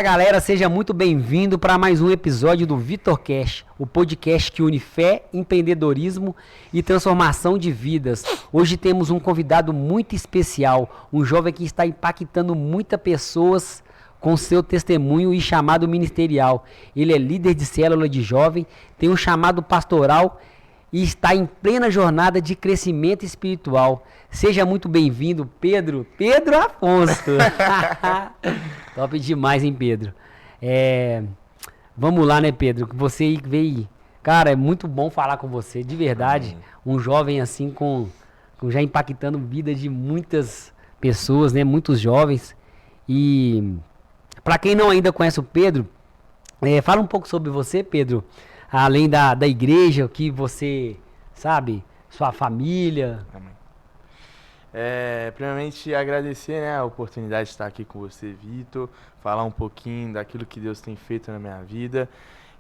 galera, seja muito bem-vindo para mais um episódio do VitorCast, o podcast que une fé, empreendedorismo e transformação de vidas. Hoje temos um convidado muito especial, um jovem que está impactando muitas pessoas com seu testemunho e chamado ministerial. Ele é líder de célula de jovem, tem um chamado pastoral e está em plena jornada de crescimento espiritual. Seja muito bem-vindo, Pedro Afonso. Top demais, hein, Pedro? Vamos lá, né, Pedro? Você veio. Cara, é muito bom falar com você, de verdade. Um jovem assim, com já impactando a vida de muitas pessoas, né? Muitos jovens. E para quem não ainda conhece o Pedro, fala um pouco sobre você, Pedro. Além da igreja, o que você sabe, sua família. Amém. Primeiramente, agradecer, né, a oportunidade de estar aqui com você, Vitor, falar um pouquinho daquilo que Deus tem feito na minha vida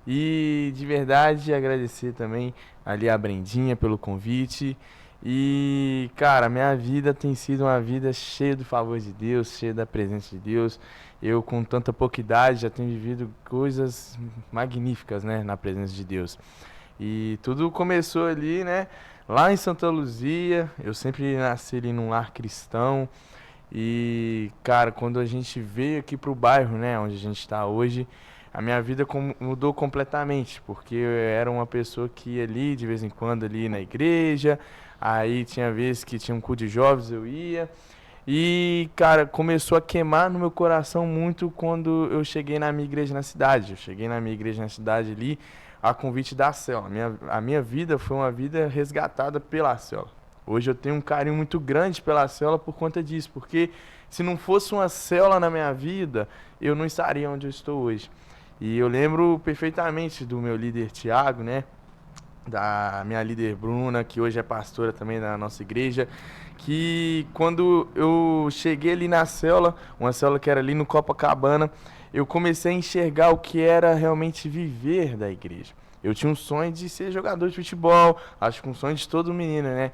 e, de verdade, agradecer também ali a Brendinha pelo convite. E, cara, minha vida tem sido uma vida cheia do favor de Deus, cheia da presença de Deus. Eu, com tanta pouca idade, já tenho vivido coisas magníficas, né, na presença de Deus. E tudo começou ali, né, lá em Santa Luzia. Eu sempre nasci ali num lar cristão. E, cara, quando a gente veio aqui pro bairro, né, onde a gente está hoje, a minha vida mudou completamente, porque eu era uma pessoa que ia ali de vez em quando ali na igreja. Aí tinha vezes que tinha um culto de jovens, eu ia. E, cara, começou a queimar no meu coração muito quando eu cheguei na minha igreja na cidade. Eu cheguei na minha igreja na cidade ali a convite da célula. A minha vida foi uma vida resgatada pela célula. Hoje eu tenho um carinho muito grande pela célula por conta disso, porque se não fosse uma célula na minha vida, eu não estaria onde eu estou hoje. E eu lembro perfeitamente do meu líder Tiago, né? Da minha líder Bruna, que hoje é pastora também da nossa igreja, que quando eu cheguei ali na célula, uma célula que era ali no Copacabana, eu comecei a enxergar o que era realmente viver da igreja. Eu tinha um sonho de ser jogador de futebol, acho que um sonho de todo menino, né?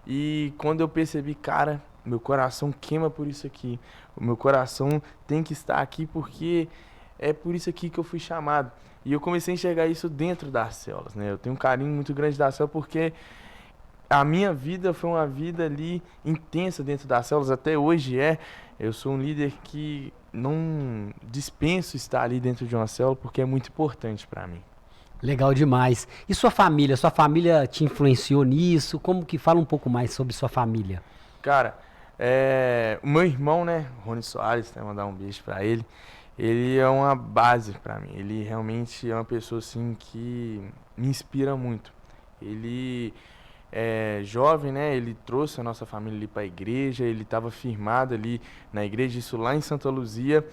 E quando eu percebi, cara, meu coração queima por isso aqui, o meu coração tem que estar aqui porque é por isso aqui que eu fui chamado. E eu comecei a enxergar isso dentro das células, né? Eu tenho um carinho muito grande da célula porque a minha vida foi uma vida ali intensa dentro das células, até hoje é. Eu sou um líder que não dispenso estar ali dentro de uma célula porque é muito importante para mim. Legal demais. E sua família? Sua família te influenciou nisso? Como que fala um pouco mais sobre sua família? Cara, o meu irmão, né, Rony Soares, né, mandar um beijo para ele. Ele é uma base para mim. Ele realmente é uma pessoa assim que me inspira muito. Ele é jovem, né? Ele trouxe a nossa família ali para a igreja. Ele estava firmado ali na igreja, isso lá em Santa Luzia.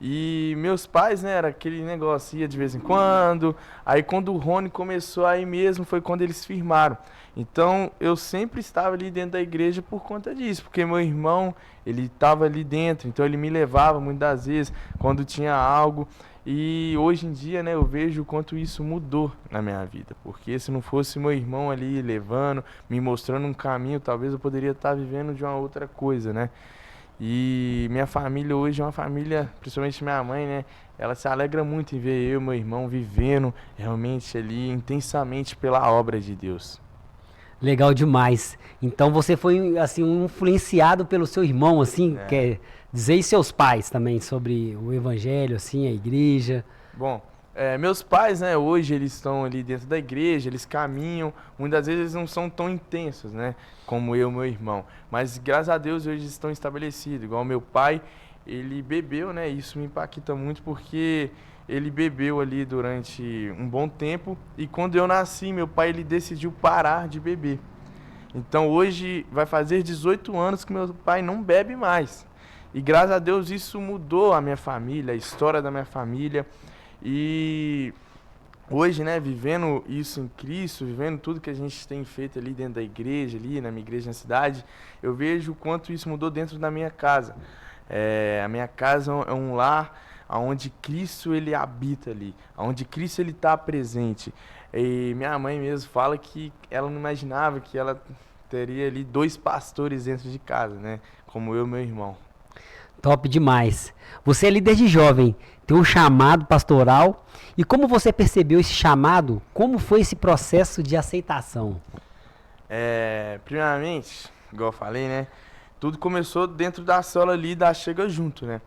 E meus pais, né, era aquele negócio, ia de vez em quando. Aí quando o Rony começou aí mesmo, foi quando eles firmaram. Então eu sempre estava ali dentro da igreja por conta disso, porque meu irmão, ele estava ali dentro, então ele me levava muitas das vezes quando tinha algo. E hoje em dia, né, eu vejo o quanto isso mudou na minha vida, porque se não fosse meu irmão ali levando, me mostrando um caminho, talvez eu poderia estar vivendo de uma outra coisa, né? E minha família hoje é uma família, principalmente minha mãe, né? Ela se alegra muito em ver eu e meu irmão vivendo realmente ali intensamente pela obra de Deus. Legal demais. Então você foi assim influenciado pelo seu irmão, assim, quer dizer, e seus pais também sobre o evangelho, assim, a igreja. Bom, meus pais, né, hoje eles estão ali dentro da igreja, eles caminham, muitas vezes eles não são tão intensos, né, como eu e meu irmão, mas graças a Deus hoje eles estão estabelecidos, igual meu pai, ele bebeu, né, isso me impacta muito porque ele bebeu ali durante um bom tempo e quando eu nasci, meu pai ele decidiu parar de beber. Então hoje vai fazer 18 anos que meu pai não bebe mais. E graças a Deus isso mudou a minha família, a história da minha família. E hoje, né, vivendo isso em Cristo, vivendo tudo que a gente tem feito ali dentro da igreja, ali na minha igreja na cidade, eu vejo o quanto isso mudou dentro da minha casa. A minha casa é um lar onde Cristo ele habita ali, onde Cristo ele está presente. E minha mãe mesmo fala que ela não imaginava que ela teria ali 2 pastores dentro de casa, né, como eu e meu irmão. Top demais. Você é líder de jovem, tem um chamado pastoral. E como você percebeu esse chamado? Como foi esse processo de aceitação? Primeiramente, igual eu falei, né? Tudo começou dentro da célula ali da Chega Junto, né?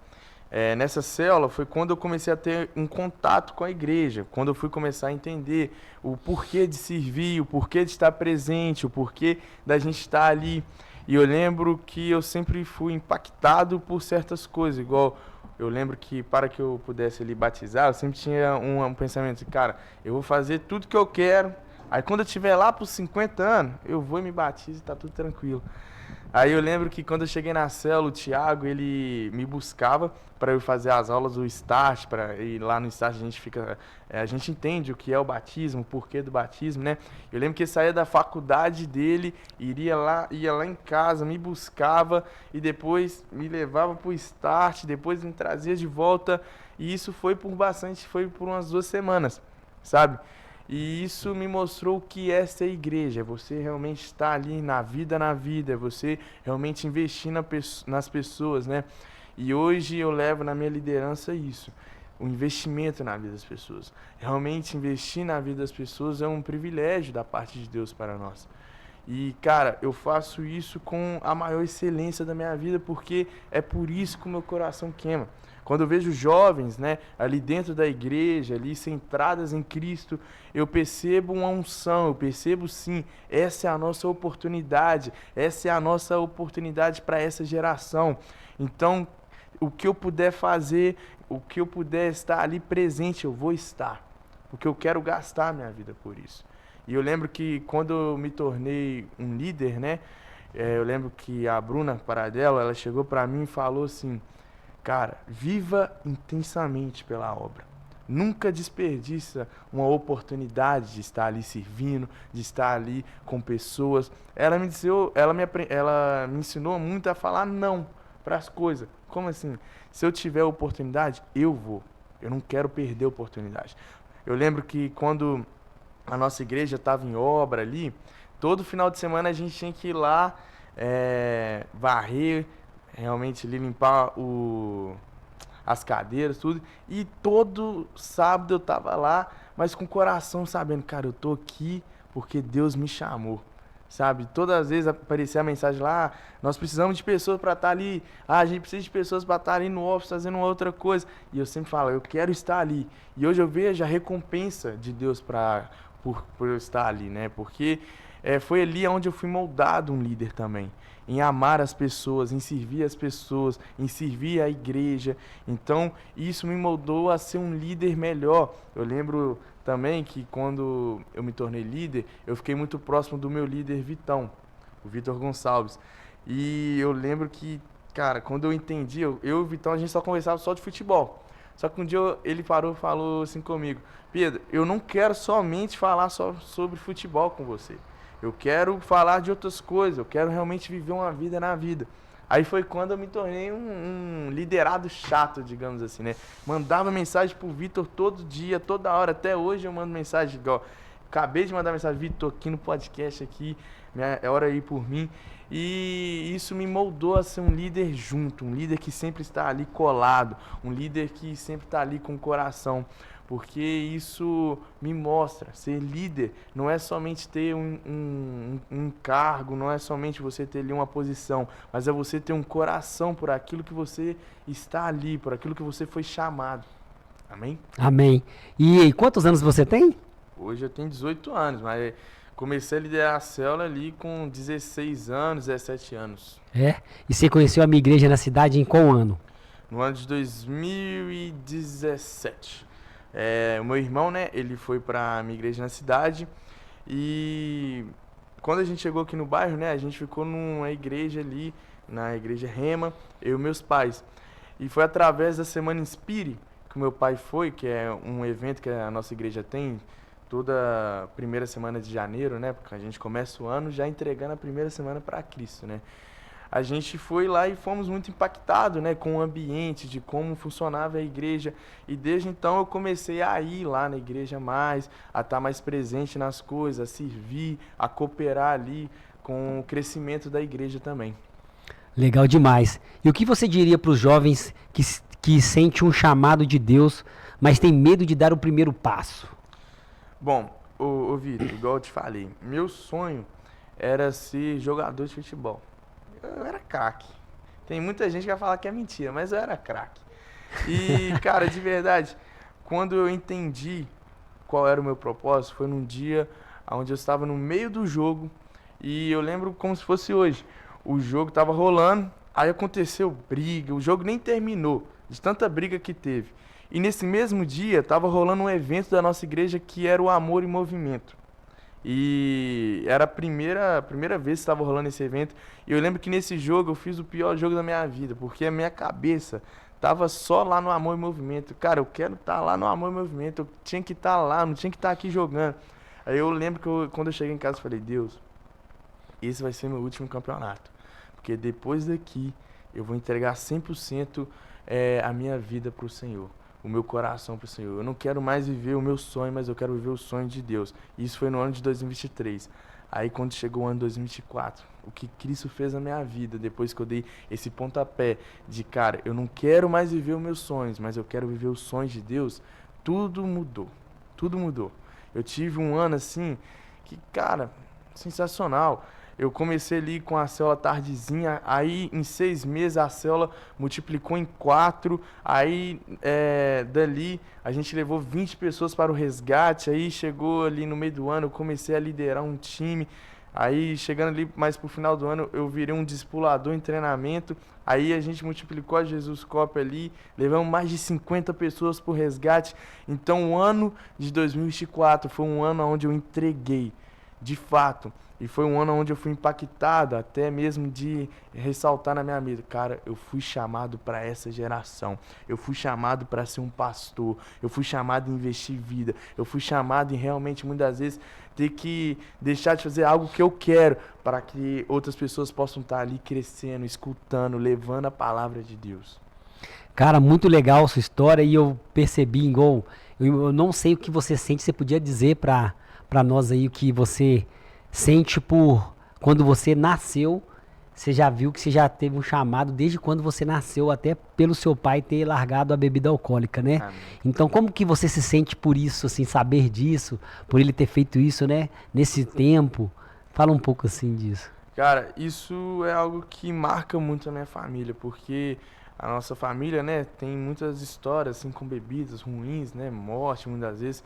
Nessa célula foi quando eu comecei a ter um contato com a igreja, quando eu fui começar a entender o porquê de servir, o porquê de estar presente, o porquê da gente estar ali. E eu lembro que eu sempre fui impactado por certas coisas, igual eu lembro que para que eu pudesse ali batizar, eu sempre tinha um pensamento assim, cara, eu vou fazer tudo que eu quero, aí quando eu estiver lá para os 50 anos, eu vou e me batizo e tá tudo tranquilo. Aí eu lembro que quando eu cheguei na célula, o Thiago, ele me buscava para eu fazer as aulas do Start, para ir lá no Start a gente entende o que é o batismo, o porquê do batismo, né? Eu lembro que ele saía da faculdade dele, ia lá em casa, me buscava e depois me levava para o Start, depois me trazia de volta, e isso foi por umas 2 semanas, sabe? E isso me mostrou o que é ser igreja, é você realmente estar ali na vida, é você realmente investir nas pessoas, né? E hoje eu levo na minha liderança isso, o investimento na vida das pessoas. Realmente investir na vida das pessoas é um privilégio da parte de Deus para nós. E, cara, eu faço isso com a maior excelência da minha vida, porque é por isso que o meu coração queima. Quando eu vejo jovens, né, ali dentro da igreja, ali centradas em Cristo, eu percebo uma unção, eu percebo sim, essa é a nossa oportunidade para essa geração. Então, o que eu puder fazer, o que eu puder estar ali presente, eu vou estar, porque eu quero gastar minha vida por isso. E eu lembro que quando eu me tornei um líder, né, eu lembro que a Bruna Paradelo, ela chegou para mim e falou assim, cara, viva intensamente pela obra. Nunca desperdiça uma oportunidade de estar ali servindo, de estar ali com pessoas. Ela me ensinou muito a falar não para as coisas. Como assim? Se eu tiver oportunidade, eu vou. Eu não quero perder a oportunidade. Eu lembro que quando a nossa igreja estava em obra ali, todo final de semana a gente tinha que ir lá, varrer, realmente ali limpar as cadeiras, tudo. E todo sábado eu tava lá, mas com o coração sabendo, cara, eu tô aqui porque Deus me chamou. Sabe? Todas as vezes aparecia a mensagem lá, nós precisamos de pessoas para estar ali. A gente precisa de pessoas para estar ali no office fazendo uma outra coisa. E eu sempre falo, eu quero estar ali. E hoje eu vejo a recompensa de Deus por eu estar ali, né? Porque foi ali onde eu fui moldado um líder também. Em amar as pessoas, em servir as pessoas, em servir a igreja. Então, isso me moldou a ser um líder melhor. Eu lembro também que quando eu me tornei líder, eu fiquei muito próximo do meu líder Vitão, o Vitor Gonçalves. E eu lembro que, cara, quando eu entendi, eu e o Vitão, a gente só conversava só de futebol. Só que um dia ele parou e falou assim comigo, Pedro, eu não quero somente falar só sobre futebol com você. Eu quero falar de outras coisas, eu quero realmente viver uma vida na vida. Aí foi quando eu me tornei um liderado chato, digamos assim, né? Mandava mensagem pro Vitor todo dia, toda hora. Até hoje eu mando mensagem igual. Acabei de mandar mensagem, Vitor, aqui no podcast aqui, é hora aí por mim. E isso me moldou a ser um líder junto, um líder que sempre está ali colado, um líder que sempre está ali com o coração. Porque isso me mostra, ser líder não é somente ter um cargo, não é somente você ter ali uma posição, mas é você ter um coração por aquilo que você está ali, por aquilo que você foi chamado. Amém? Amém. E quantos anos você tem? Hoje eu tenho 18 anos, mas comecei a liderar a célula ali com 16 anos, 17 anos. É? E você conheceu a minha igreja na cidade em qual ano? No ano de 2017. O meu irmão, né, ele foi pra minha igreja na cidade e quando a gente chegou aqui no bairro, né, a gente ficou numa igreja ali, na igreja Rema, eu e meus pais. E foi através da Semana Inspire que o meu pai foi, que é um evento que a nossa igreja tem toda primeira semana de janeiro, né, porque a gente começa o ano já entregando a primeira semana para Cristo, né. A gente foi lá e fomos muito impactados, né, com o ambiente, de como funcionava a igreja. E desde então eu comecei a ir lá na igreja mais, a estar mais presente nas coisas, a servir, a cooperar ali com o crescimento da igreja também. Legal demais. E o que você diria para os jovens que sentem um chamado de Deus, mas tem medo de dar o primeiro passo? Bom, ô Vitor, igual eu te falei, meu sonho era ser jogador de futebol. Eu era craque. Tem muita gente que vai falar que é mentira, mas eu era craque. E, cara, de verdade, quando eu entendi qual era o meu propósito, foi num dia onde eu estava no meio do jogo e eu lembro como se fosse hoje. O jogo estava rolando, aí aconteceu briga, o jogo nem terminou, de tanta briga que teve. E nesse mesmo dia estava rolando um evento da nossa igreja que era o Amor em Movimento. E era a primeira vez que estava rolando esse evento. E eu lembro que nesse jogo eu fiz o pior jogo da minha vida, porque a minha cabeça tava só lá no Amor em Movimento. Cara, eu quero estar lá no Amor em Movimento, eu tinha que estar lá, não tinha que estar aqui jogando. Aí eu lembro que quando eu cheguei em casa eu falei, Deus, esse vai ser meu último campeonato. Porque depois daqui eu vou entregar 100% a minha vida para o Senhor. O meu coração para o Senhor. Eu não quero mais viver o meu sonho, mas eu quero viver o sonho de Deus. Isso foi no ano de 2023. Aí quando chegou o ano de 2024, o que Cristo fez na minha vida, depois que eu dei esse pontapé de, cara, eu não quero mais viver os meus sonhos, mas eu quero viver os sonhos de Deus, tudo mudou. Tudo mudou. Eu tive um ano assim, que, cara, sensacional. Eu comecei ali com a célula tardezinha, aí em 6 meses a célula multiplicou em 4, aí dali a gente levou 20 pessoas para o resgate, aí chegou ali no meio do ano, eu comecei a liderar um time, aí chegando ali mais pro final do ano eu virei um discipulador em treinamento, aí a gente multiplicou a Jesus Cop ali, levamos mais de 50 pessoas para o resgate, então o ano de 2024 foi um ano onde eu entreguei, de fato. E foi um ano onde eu fui impactado, até mesmo de ressaltar na minha vida. Cara, eu fui chamado para essa geração. Eu fui chamado para ser um pastor. Eu fui chamado a investir vida. Eu fui chamado em realmente, muitas vezes, ter que deixar de fazer algo que eu quero para que outras pessoas possam estar ali crescendo, escutando, levando a palavra de Deus. Cara, muito legal sua história e eu percebi, igual, eu não sei o que você sente, você podia dizer para nós aí o que você sente por quando você nasceu, você já viu que você já teve um chamado desde quando você nasceu, até pelo seu pai ter largado a bebida alcoólica, né? Amém. Então, como que você se sente por isso, assim, saber disso, por ele ter feito isso, né? Nesse tempo, fala um pouco assim disso. Cara, isso é algo que marca muito a minha família, porque a nossa família, né, tem muitas histórias assim com bebidas ruins, né, morte muitas vezes,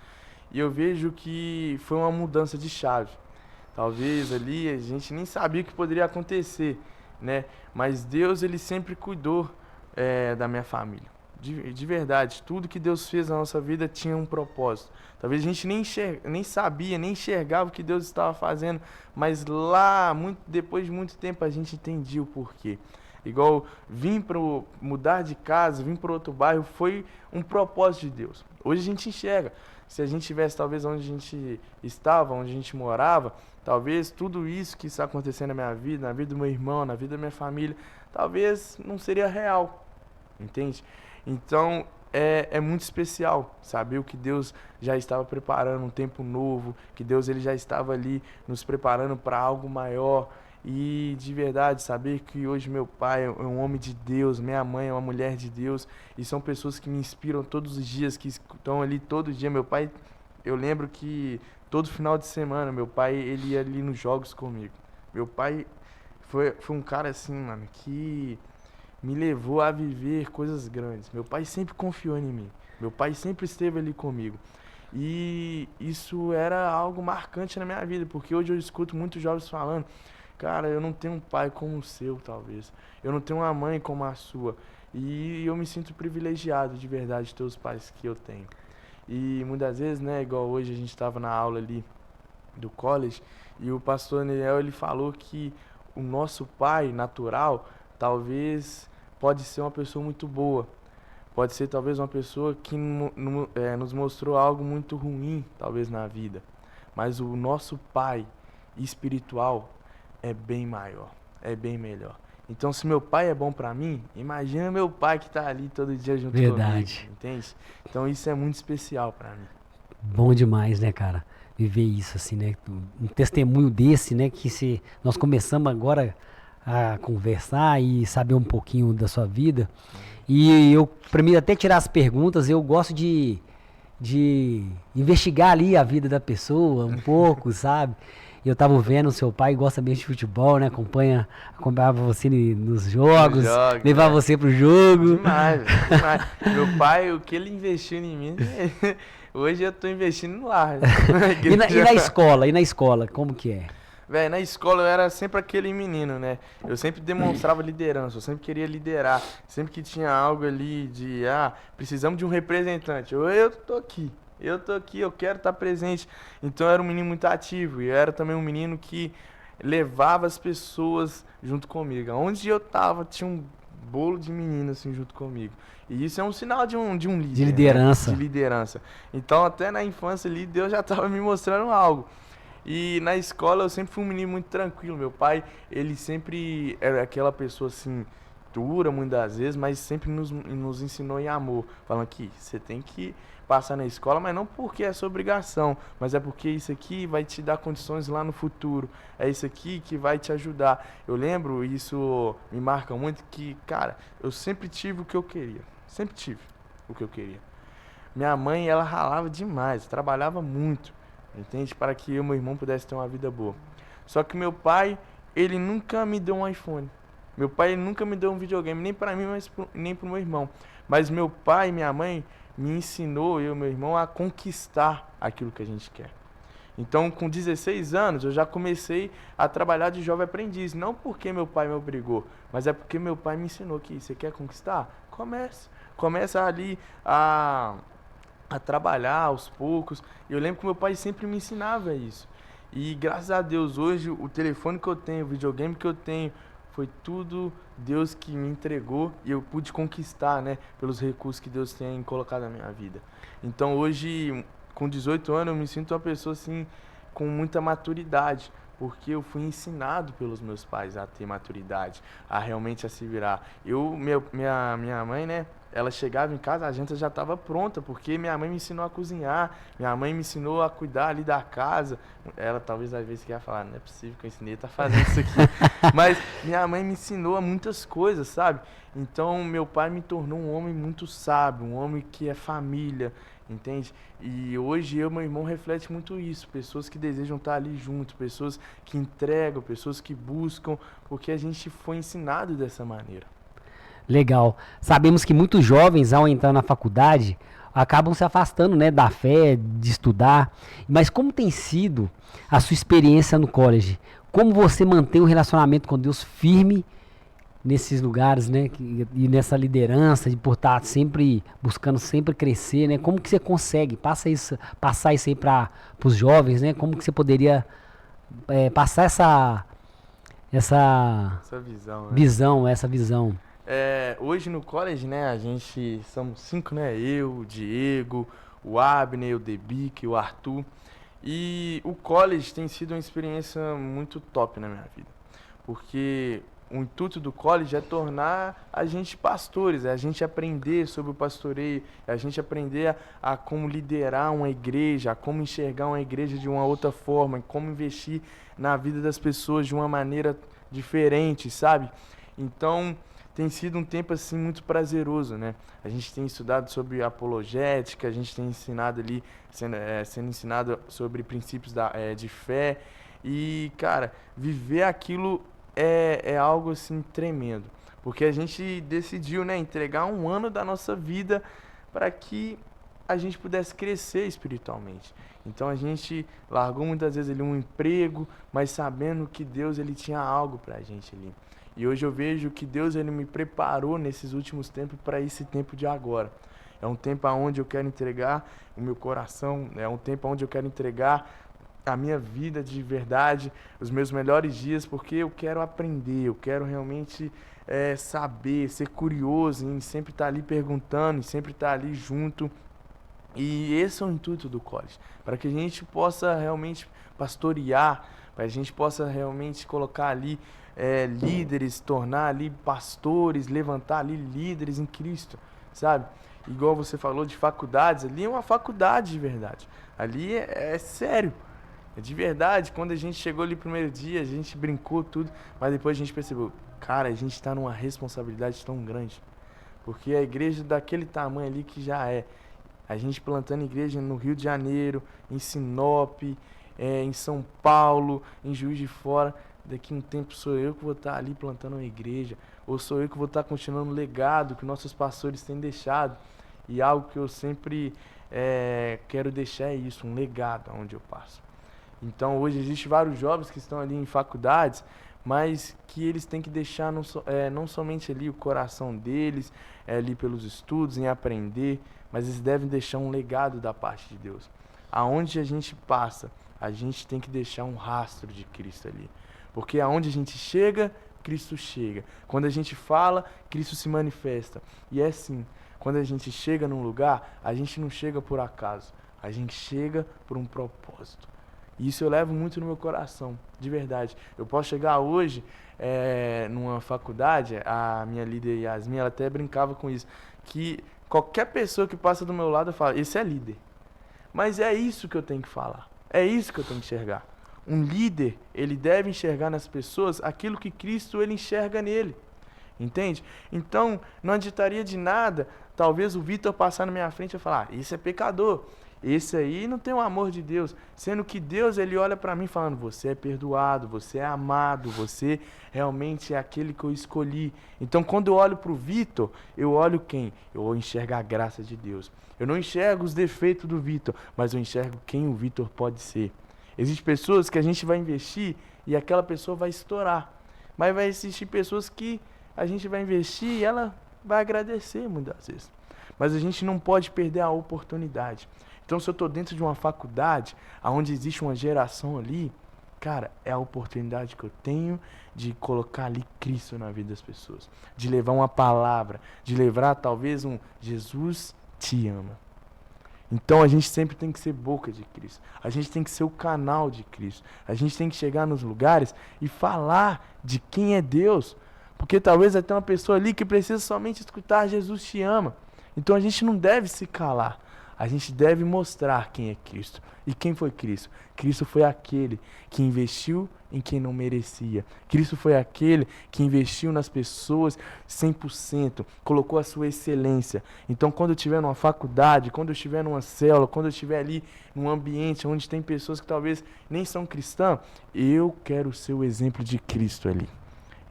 e eu vejo que foi uma mudança de chave. Talvez ali a gente nem sabia o que poderia acontecer, né? Mas Deus, ele sempre cuidou da minha família. De verdade, tudo que Deus fez na nossa vida tinha um propósito. Talvez a gente nem sabia, nem enxergava o que Deus estava fazendo, mas lá, depois de muito tempo, a gente entendia o porquê. Igual mudar de casa, vir para outro bairro, foi um propósito de Deus. Hoje a gente enxerga. Se a gente tivesse talvez onde a gente estava, onde a gente morava, talvez tudo isso que está acontecendo na minha vida, na vida do meu irmão, na vida da minha família, talvez não seria real, entende? Então é muito especial saber o que Deus já estava preparando, um tempo novo, que Deus ele já estava ali nos preparando para algo maior. E de verdade, saber que hoje meu pai é um homem de Deus, minha mãe é uma mulher de Deus, e são pessoas que me inspiram todos os dias, que estão ali todo dia. Meu pai, eu lembro que todo final de semana, meu pai, ele ia ali nos jogos comigo. Meu pai foi um cara assim, mano, que me levou a viver coisas grandes. Meu pai sempre confiou em mim, meu pai sempre esteve ali comigo. E isso era algo marcante na minha vida, porque hoje eu escuto muitos jovens falando: cara, eu não tenho um pai como o seu, talvez. Eu não tenho uma mãe como a sua. E eu me sinto privilegiado, de verdade, de ter os pais que eu tenho. E muitas vezes, né, igual hoje a gente estava na aula ali do college, e o pastor Daniel, ele falou que o nosso pai natural, talvez, pode ser uma pessoa muito boa. Pode ser, talvez, uma pessoa que nos mostrou algo muito ruim, talvez, na vida. Mas o nosso pai espiritual é bem maior, é bem melhor. Então, se meu pai é bom pra mim, imagina meu pai que tá ali todo dia junto Verdade. comigo, entende? Então, isso é muito especial pra mim. Bom demais, né, cara? Viver isso, assim, né? Um testemunho desse, né? Nós começamos agora a conversar e saber um pouquinho da sua vida. E eu, para mim até tirar as perguntas, eu gosto de investigar ali a vida da pessoa um pouco, sabe? Eu tava vendo o seu pai gosta mesmo de futebol, né? Acompanhava você nos jogos, levava você pro jogo. Demais, demais. Meu pai, o que ele investiu em mim, hoje eu tô investindo no lar. E na escola? E na escola, como que é? Véi, na escola eu era sempre aquele menino, né? Eu sempre demonstrava liderança, eu sempre queria liderar. Sempre que tinha algo ali de, precisamos de um representante. Eu tô aqui, eu quero estar presente. Então eu era um menino muito ativo e eu era também um menino que levava as pessoas junto comigo. Onde eu tava, tinha um bolo de menino assim junto comigo. E isso é um sinal de um líder. De liderança. Né? De liderança. Então até na infância ali, Deus já tava me mostrando algo. E na escola eu sempre fui um menino muito tranquilo. Meu pai, ele sempre era aquela pessoa assim, dura muitas vezes, mas sempre nos ensinou em amor. Falando que você tem que passar na escola, mas não porque é sua obrigação, mas é porque isso aqui vai te dar condições lá no futuro. É isso aqui que vai te ajudar. Eu lembro, isso me marca muito, que, cara, eu sempre tive o que eu queria. Sempre tive o que eu queria. Minha mãe, ela ralava demais, trabalhava muito. Entende? Para que eu e meu irmão pudesse ter uma vida boa. Só que meu pai, ele nunca me deu um iPhone. Meu pai ele nunca me deu um videogame, nem para mim, nem para o meu irmão. Mas meu pai e minha mãe me ensinou, eu e meu irmão, a conquistar aquilo que a gente quer. Então, com 16 anos, eu já comecei a trabalhar de jovem aprendiz. Não porque meu pai me obrigou, mas é porque meu pai me ensinou que você quer conquistar? Comece. Começa ali a trabalhar aos poucos. Eu lembro que meu pai sempre me ensinava isso. E graças a Deus, hoje, o telefone que eu tenho, o videogame que eu tenho, foi tudo Deus que me entregou e eu pude conquistar, né? Pelos recursos que Deus tem colocado na minha vida. Então hoje, com 18 anos, eu me sinto uma pessoa assim, com muita maturidade. Porque eu fui ensinado pelos meus pais a ter maturidade, a realmente a se virar. Minha mãe, né? Ela chegava em casa, a janta já estava pronta, porque minha mãe me ensinou a cozinhar, minha mãe me ensinou a cuidar ali da casa. Ela talvez às vezes queria falar, não é possível que eu ensinei, tá fazendo isso aqui. Mas minha mãe me ensinou a muitas coisas, sabe? Então meu pai me tornou um homem muito sábio, um homem que é família, entende? E hoje eu e meu irmão reflete muito isso, pessoas que desejam estar ali junto, pessoas que entregam, pessoas que buscam, porque a gente foi ensinado dessa maneira. Legal. Sabemos que muitos jovens, ao entrar na faculdade, acabam se afastando, né, da fé, de estudar. Mas como tem sido a sua experiência no college? Como você mantém um relacionamento com Deus firme nesses lugares, né, e nessa liderança, de por estar sempre buscando sempre crescer, né? Como que você consegue passar isso aí para os jovens, né? Como que você poderia passar essa Essa visão? Hoje no college, né, a gente somos 5, né? Eu, o Diego, o Abner, o Debic, o Arthur. E o college tem sido uma experiência muito top na minha vida. Porque o intuito do college é tornar a gente pastores, é a gente aprender sobre o pastoreio, é a gente aprender a como liderar uma igreja, a como enxergar uma igreja de uma outra forma, como investir na vida das pessoas de uma maneira diferente, sabe? Então, tem sido um tempo assim muito prazeroso, né? A gente tem estudado sobre apologética, a gente tem ensinado ali, sendo ensinado sobre princípios de fé e, cara, viver aquilo é algo assim tremendo, porque a gente decidiu, né, entregar um ano da nossa vida para que a gente pudesse crescer espiritualmente. Então a gente largou muitas vezes ali um emprego, mas sabendo que Deus ele tinha algo para a gente ali. E hoje eu vejo que Deus ele me preparou nesses últimos tempos para esse tempo de agora. É um tempo onde eu quero entregar o meu coração, é um tempo onde eu quero entregar a minha vida de verdade, os meus melhores dias, porque eu quero aprender, eu quero realmente saber, ser curioso, em sempre estar ali perguntando, em sempre estar ali junto. E esse é o intuito do college, para que a gente possa realmente pastorear, para que a gente possa realmente colocar ali líderes, tornar ali pastores, levantar ali líderes em Cristo, sabe? Igual você falou de faculdades, ali é uma faculdade de verdade, ali é sério. De verdade, quando a gente chegou ali no primeiro dia, a gente brincou tudo, mas depois a gente percebeu, cara, a gente está numa responsabilidade tão grande. Porque a igreja daquele tamanho ali que já é. A gente plantando igreja no Rio de Janeiro, em Sinop, em São Paulo, em Juiz de Fora. Daqui a um tempo sou eu que vou estar ali plantando uma igreja. Ou sou eu que vou estar continuando o legado que nossos pastores têm deixado. E algo que eu sempre quero deixar é isso, um legado onde eu passo. Então hoje existem vários jovens que estão ali em faculdades, mas que eles têm que deixar não somente ali o coração deles, ali pelos estudos, em aprender, mas eles devem deixar um legado da parte de Deus. Aonde a gente passa, a gente tem que deixar um rastro de Cristo ali. Porque aonde a gente chega, Cristo chega. Quando a gente fala, Cristo se manifesta. E é assim, quando a gente chega num lugar, a gente não chega por acaso, a gente chega por um propósito. E isso eu levo muito no meu coração, de verdade. Eu posso chegar hoje numa faculdade, a minha líder Yasmin, ela até brincava com isso, que qualquer pessoa que passa do meu lado fala, esse é líder. Mas é isso que eu tenho que falar, é isso que eu tenho que enxergar. Um líder, ele deve enxergar nas pessoas aquilo que Cristo ele enxerga nele. Entende? Então, não adiantaria de nada, talvez o Vitor passar na minha frente e falar, esse é pecador. Esse aí não tem o amor de Deus, sendo que Deus ele olha para mim falando, você é perdoado, você é amado, você realmente é aquele que eu escolhi. Então quando eu olho para o Vitor, eu olho quem? Eu enxergo a graça de Deus. Eu não enxergo os defeitos do Vitor, mas eu enxergo quem o Vitor pode ser. Existem pessoas que a gente vai investir e aquela pessoa vai estourar, mas vai existir pessoas que a gente vai investir e ela vai agradecer muitas vezes. Mas a gente não pode perder a oportunidade. Então, se eu estou dentro de uma faculdade, onde existe uma geração ali, cara, é a oportunidade que eu tenho de colocar ali Cristo na vida das pessoas. De levar uma palavra, de levar talvez um Jesus te ama. Então, a gente sempre tem que ser boca de Cristo. A gente tem que ser o canal de Cristo. A gente tem que chegar nos lugares e falar de quem é Deus. Porque talvez vai ter uma pessoa ali que precisa somente escutar Jesus te ama. Então, a gente não deve se calar. A gente deve mostrar quem é Cristo. E quem foi Cristo? Cristo foi aquele que investiu em quem não merecia. Cristo foi aquele que investiu nas pessoas 100%, colocou a sua excelência. Então, quando eu estiver numa faculdade, quando eu estiver numa célula, quando eu estiver ali num ambiente onde tem pessoas que talvez nem são cristãs, eu quero ser o exemplo de Cristo ali.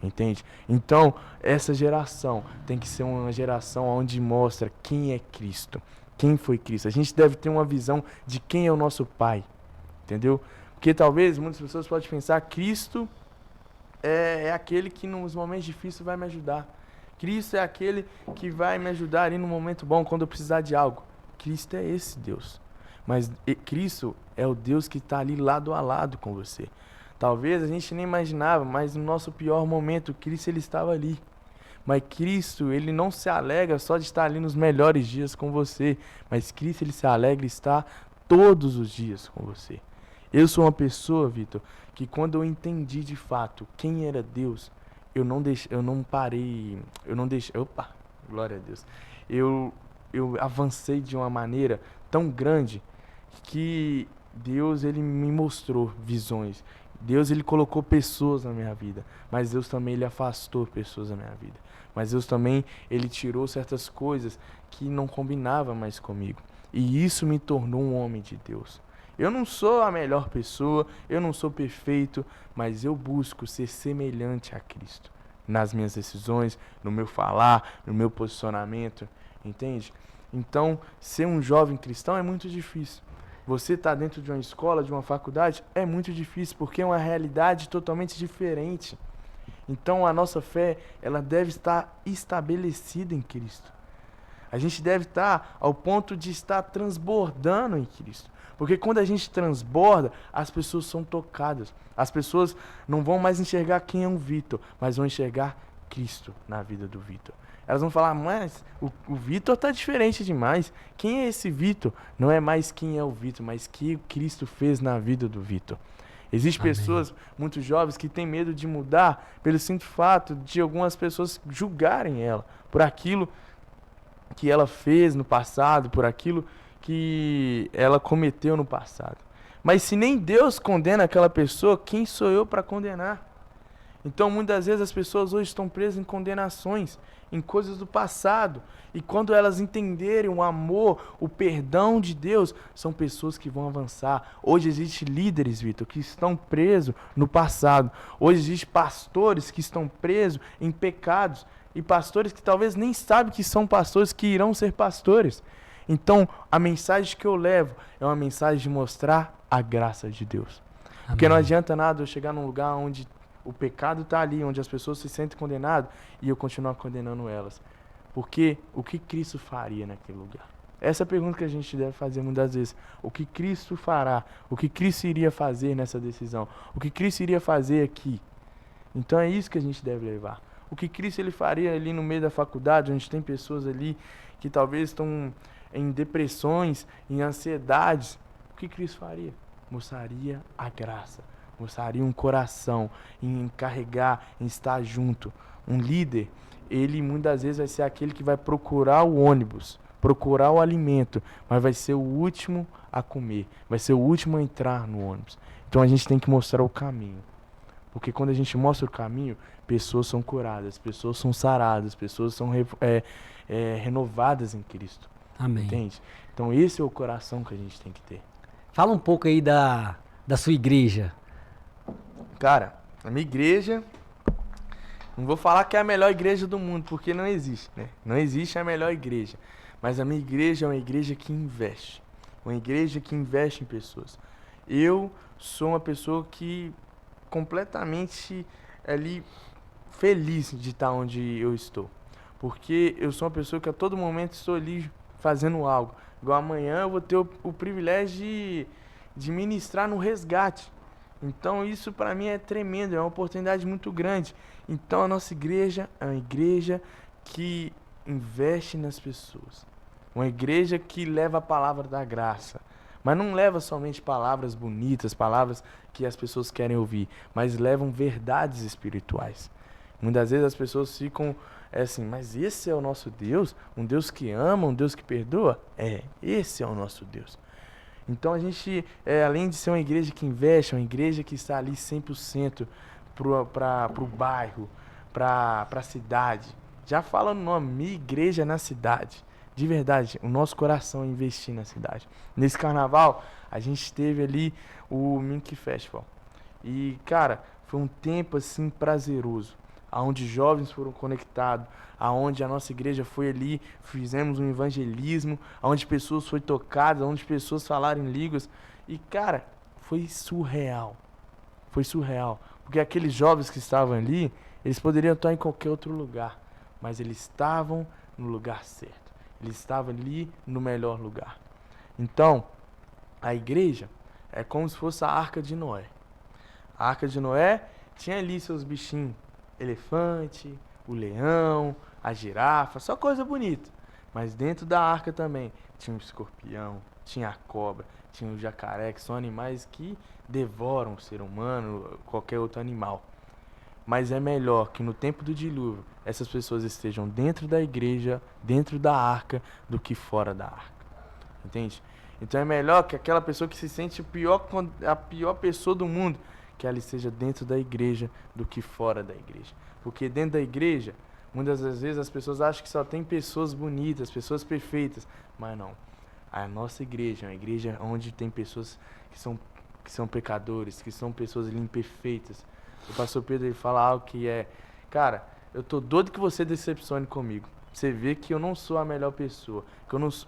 Entende? Então, essa geração tem que ser uma geração onde mostra quem é Cristo. Quem foi Cristo? A gente deve ter uma visão de quem é o nosso Pai, entendeu? Porque talvez muitas pessoas podem pensar, Cristo é aquele que nos momentos difíceis vai me ajudar. Cristo é aquele que vai me ajudar ali no momento bom, quando eu precisar de algo. Cristo é esse Deus. Mas Cristo é o Deus que está ali lado a lado com você. Talvez a gente nem imaginava, mas no nosso pior momento, Cristo ele estava ali. Mas Cristo, ele não se alegra só de estar ali nos melhores dias com você. Mas Cristo, ele se alegra de estar todos os dias com você. Eu sou uma pessoa, Vitor, que quando eu entendi de fato quem era Deus, eu não parei, opa, glória a Deus. Eu avancei de uma maneira tão grande que Deus, ele me mostrou visões. Deus, ele colocou pessoas na minha vida, mas Deus também, ele afastou pessoas da minha vida. Mas Deus também, ele tirou certas coisas que não combinavam mais comigo. E isso me tornou um homem de Deus. Eu não sou a melhor pessoa, eu não sou perfeito, mas eu busco ser semelhante a Cristo. Nas minhas decisões, no meu falar, no meu posicionamento, entende? Então, ser um jovem cristão é muito difícil. Você está dentro de uma escola, de uma faculdade, é muito difícil, porque é uma realidade totalmente diferente. Então, a nossa fé, ela deve estar estabelecida em Cristo. A gente deve estar ao ponto de estar transbordando em Cristo. Porque quando a gente transborda, as pessoas são tocadas. As pessoas não vão mais enxergar quem é um Vitor, mas vão enxergar Cristo na vida do Vitor. Elas vão falar, mas o Vitor está diferente demais. Quem é esse Vitor? Não é mais quem é o Vitor, mas o que Cristo fez na vida do Vitor. Existem pessoas muito jovens que têm medo de mudar pelo simples fato de algumas pessoas julgarem ela por aquilo que ela fez no passado, por aquilo que ela cometeu no passado. Mas se nem Deus condena aquela pessoa, quem sou eu para condenar? Então, muitas vezes as pessoas hoje estão presas em condenações, em coisas do passado. E quando elas entenderem o amor, o perdão de Deus, são pessoas que vão avançar. Hoje existem líderes, Vitor, que estão presos no passado. Hoje existem pastores que estão presos em pecados. E pastores que talvez nem sabem que são pastores, que irão ser pastores. Então, a mensagem que eu levo é uma mensagem de mostrar a graça de Deus. Amém. Porque não adianta nada eu chegar num lugar onde o pecado está ali, onde as pessoas se sentem condenadas, e eu continuar condenando elas. Porque o que Cristo faria naquele lugar? Essa é a pergunta que a gente deve fazer muitas vezes. O que Cristo fará? O que Cristo iria fazer nessa decisão? O que Cristo iria fazer aqui? Então é isso que a gente deve levar. O que Cristo ele faria ali no meio da faculdade, onde tem pessoas ali que talvez estão em depressões, em ansiedades. O que Cristo faria? Mostraria a graça. Mostraria um coração em encarregar, em estar junto. Um líder, ele muitas vezes vai ser aquele que vai procurar o ônibus, procurar o alimento, mas vai ser o último a comer, vai ser o último a entrar no ônibus. Então a gente tem que mostrar o caminho. Porque quando a gente mostra o caminho, pessoas são curadas, pessoas são saradas, pessoas são renovadas em Cristo. Amém. Entende? Então esse é o coração que a gente tem que ter. Fala um pouco aí da sua igreja. Cara, a minha igreja, não vou falar que é a melhor igreja do mundo, porque não existe, né? Não existe a melhor igreja. Mas a minha igreja é uma igreja que investe. Uma igreja que investe em pessoas. Eu sou uma pessoa que completamente ali feliz de estar onde eu estou. Porque eu sou uma pessoa que a todo momento estou ali fazendo algo. Igual amanhã eu vou ter o privilégio de ministrar no resgate. Então isso para mim é tremendo, é uma oportunidade muito grande. Então a nossa igreja é uma igreja que investe nas pessoas. Uma igreja que leva a palavra da graça. Mas não leva somente palavras bonitas, palavras que as pessoas querem ouvir, mas levam verdades espirituais. Muitas vezes as pessoas ficam assim, mas esse é o nosso Deus? Um Deus que ama, um Deus que perdoa? Esse é o nosso Deus. Então a gente, além de ser uma igreja que investe, uma igreja que está ali 100% para o bairro, para a cidade. Já fala no nome, minha igreja na cidade. De verdade, o nosso coração é investir na cidade. Nesse carnaval, a gente teve ali o Mink Festival. E, cara, foi um tempo assim prazeroso, onde jovens foram conectados, aonde a nossa igreja foi ali, fizemos um evangelismo, onde pessoas foram tocadas, onde pessoas falaram em línguas. E, cara, foi surreal. Foi surreal. Porque aqueles jovens que estavam ali, eles poderiam estar em qualquer outro lugar, mas eles estavam no lugar certo. Eles estavam ali no melhor lugar. Então, a igreja é como se fosse a Arca de Noé. A Arca de Noé tinha ali seus bichinhos, elefante, o leão, a girafa, só coisa bonita. Mas dentro da arca também tinha o escorpião, tinha a cobra, tinha o jacaré, que são animais que devoram o ser humano, qualquer outro animal. Mas é melhor que no tempo do dilúvio essas pessoas estejam dentro da igreja, dentro da arca, do que fora da arca. Entende? Então é melhor que aquela pessoa que se sente a pior pessoa do mundo, que ela esteja dentro da igreja do que fora da igreja. Porque dentro da igreja, muitas das vezes as pessoas acham que só tem pessoas bonitas, pessoas perfeitas. Mas não. A nossa igreja é uma igreja onde tem pessoas que são pecadores, que são pessoas imperfeitas. O pastor Pedro ele fala algo que cara, eu tô doido que você decepcione comigo. Você vê que eu não sou a melhor pessoa,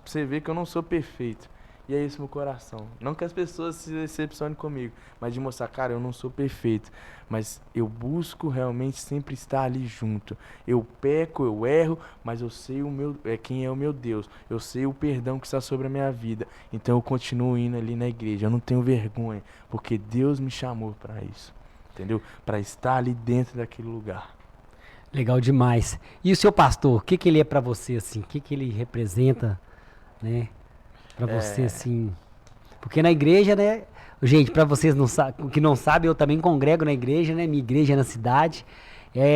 você vê que eu não sou perfeito. E é isso meu coração. Não que as pessoas se decepcionem comigo, mas de mostrar, cara, eu não sou perfeito, mas eu busco realmente sempre estar ali junto. Eu peco, eu erro, mas eu sei quem é o meu Deus. Eu sei o perdão que está sobre a minha vida. Então eu continuo indo ali na igreja. Eu não tenho vergonha, porque Deus me chamou para isso. Entendeu? Para estar ali dentro daquele lugar. Legal demais. E o seu pastor, o que ele é para você, assim? O que ele representa, né? Para você, assim... Porque na igreja, né? Gente, para vocês que não sabem, eu também congrego na igreja, né? Minha igreja é na cidade.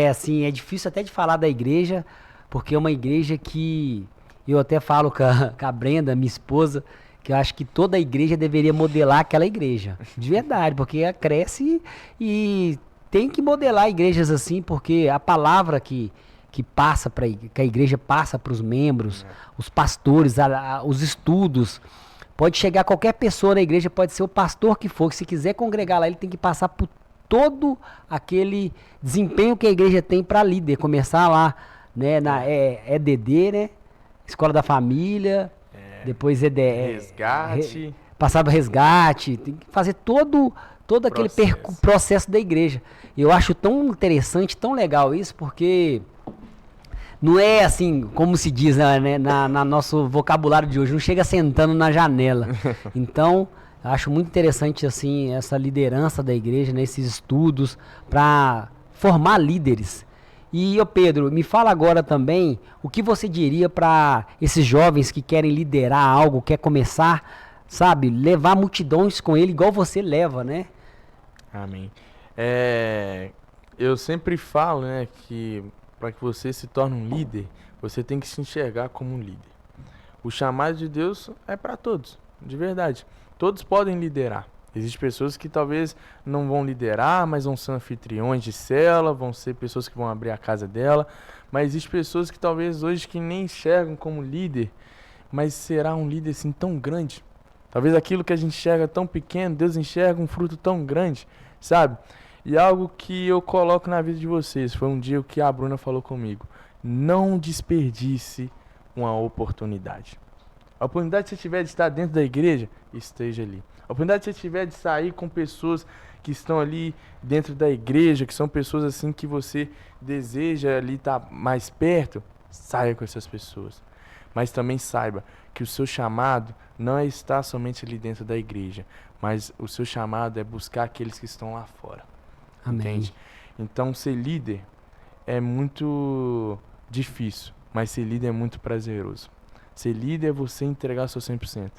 Assim, é difícil até de falar da igreja, porque é uma igreja que... Eu até falo com a Brenda, minha esposa, que eu acho que toda igreja deveria modelar aquela igreja, de verdade, porque ela cresce e tem que modelar igrejas assim, porque a palavra que passa que a igreja passa para os membros, os pastores, os estudos, pode chegar qualquer pessoa na igreja, pode ser o pastor que for, que se quiser congregar lá, ele tem que passar por todo aquele desempenho que a igreja tem para líder, começar lá, né, na EDD, né, Escola da Família, depois resgate, passar para resgate, tem que fazer todo aquele processo da igreja. E eu acho tão interessante, tão legal isso, porque não é assim, como se diz, né, na nosso vocabulário de hoje, não chega sentando na janela. Então, eu acho muito interessante assim essa liderança da igreja, né, esses estudos para formar líderes. E, Pedro, me fala agora também o que você diria para esses jovens que querem liderar algo, quer começar, sabe, levar multidões com ele, igual você leva, né? Amém. Eu sempre falo, né, que para que você se torne um líder, você tem que se enxergar como um líder. O chamado de Deus é para todos, de verdade. Todos podem liderar. Existem pessoas que talvez não vão liderar, mas vão ser anfitriões de célula, vão ser pessoas que vão abrir a casa dela. Mas existem pessoas que talvez hoje que nem enxergam como líder, mas será um líder assim tão grande. Talvez aquilo que a gente enxerga tão pequeno, Deus enxerga um fruto tão grande, sabe? E algo que eu coloco na vida de vocês, foi um dia que a Bruna falou comigo. Não desperdice uma oportunidade. A oportunidade que você tiver de estar dentro da igreja, esteja ali. A oportunidade que você tiver de sair com pessoas que estão ali dentro da igreja, que são pessoas assim que você deseja ali estar mais perto, saia com essas pessoas. Mas também saiba que o seu chamado não é estar somente ali dentro da igreja, mas o seu chamado é buscar aqueles que estão lá fora. Amém. Entende? Então ser líder é muito difícil, mas ser líder é muito prazeroso. Ser líder é você entregar seu 100%.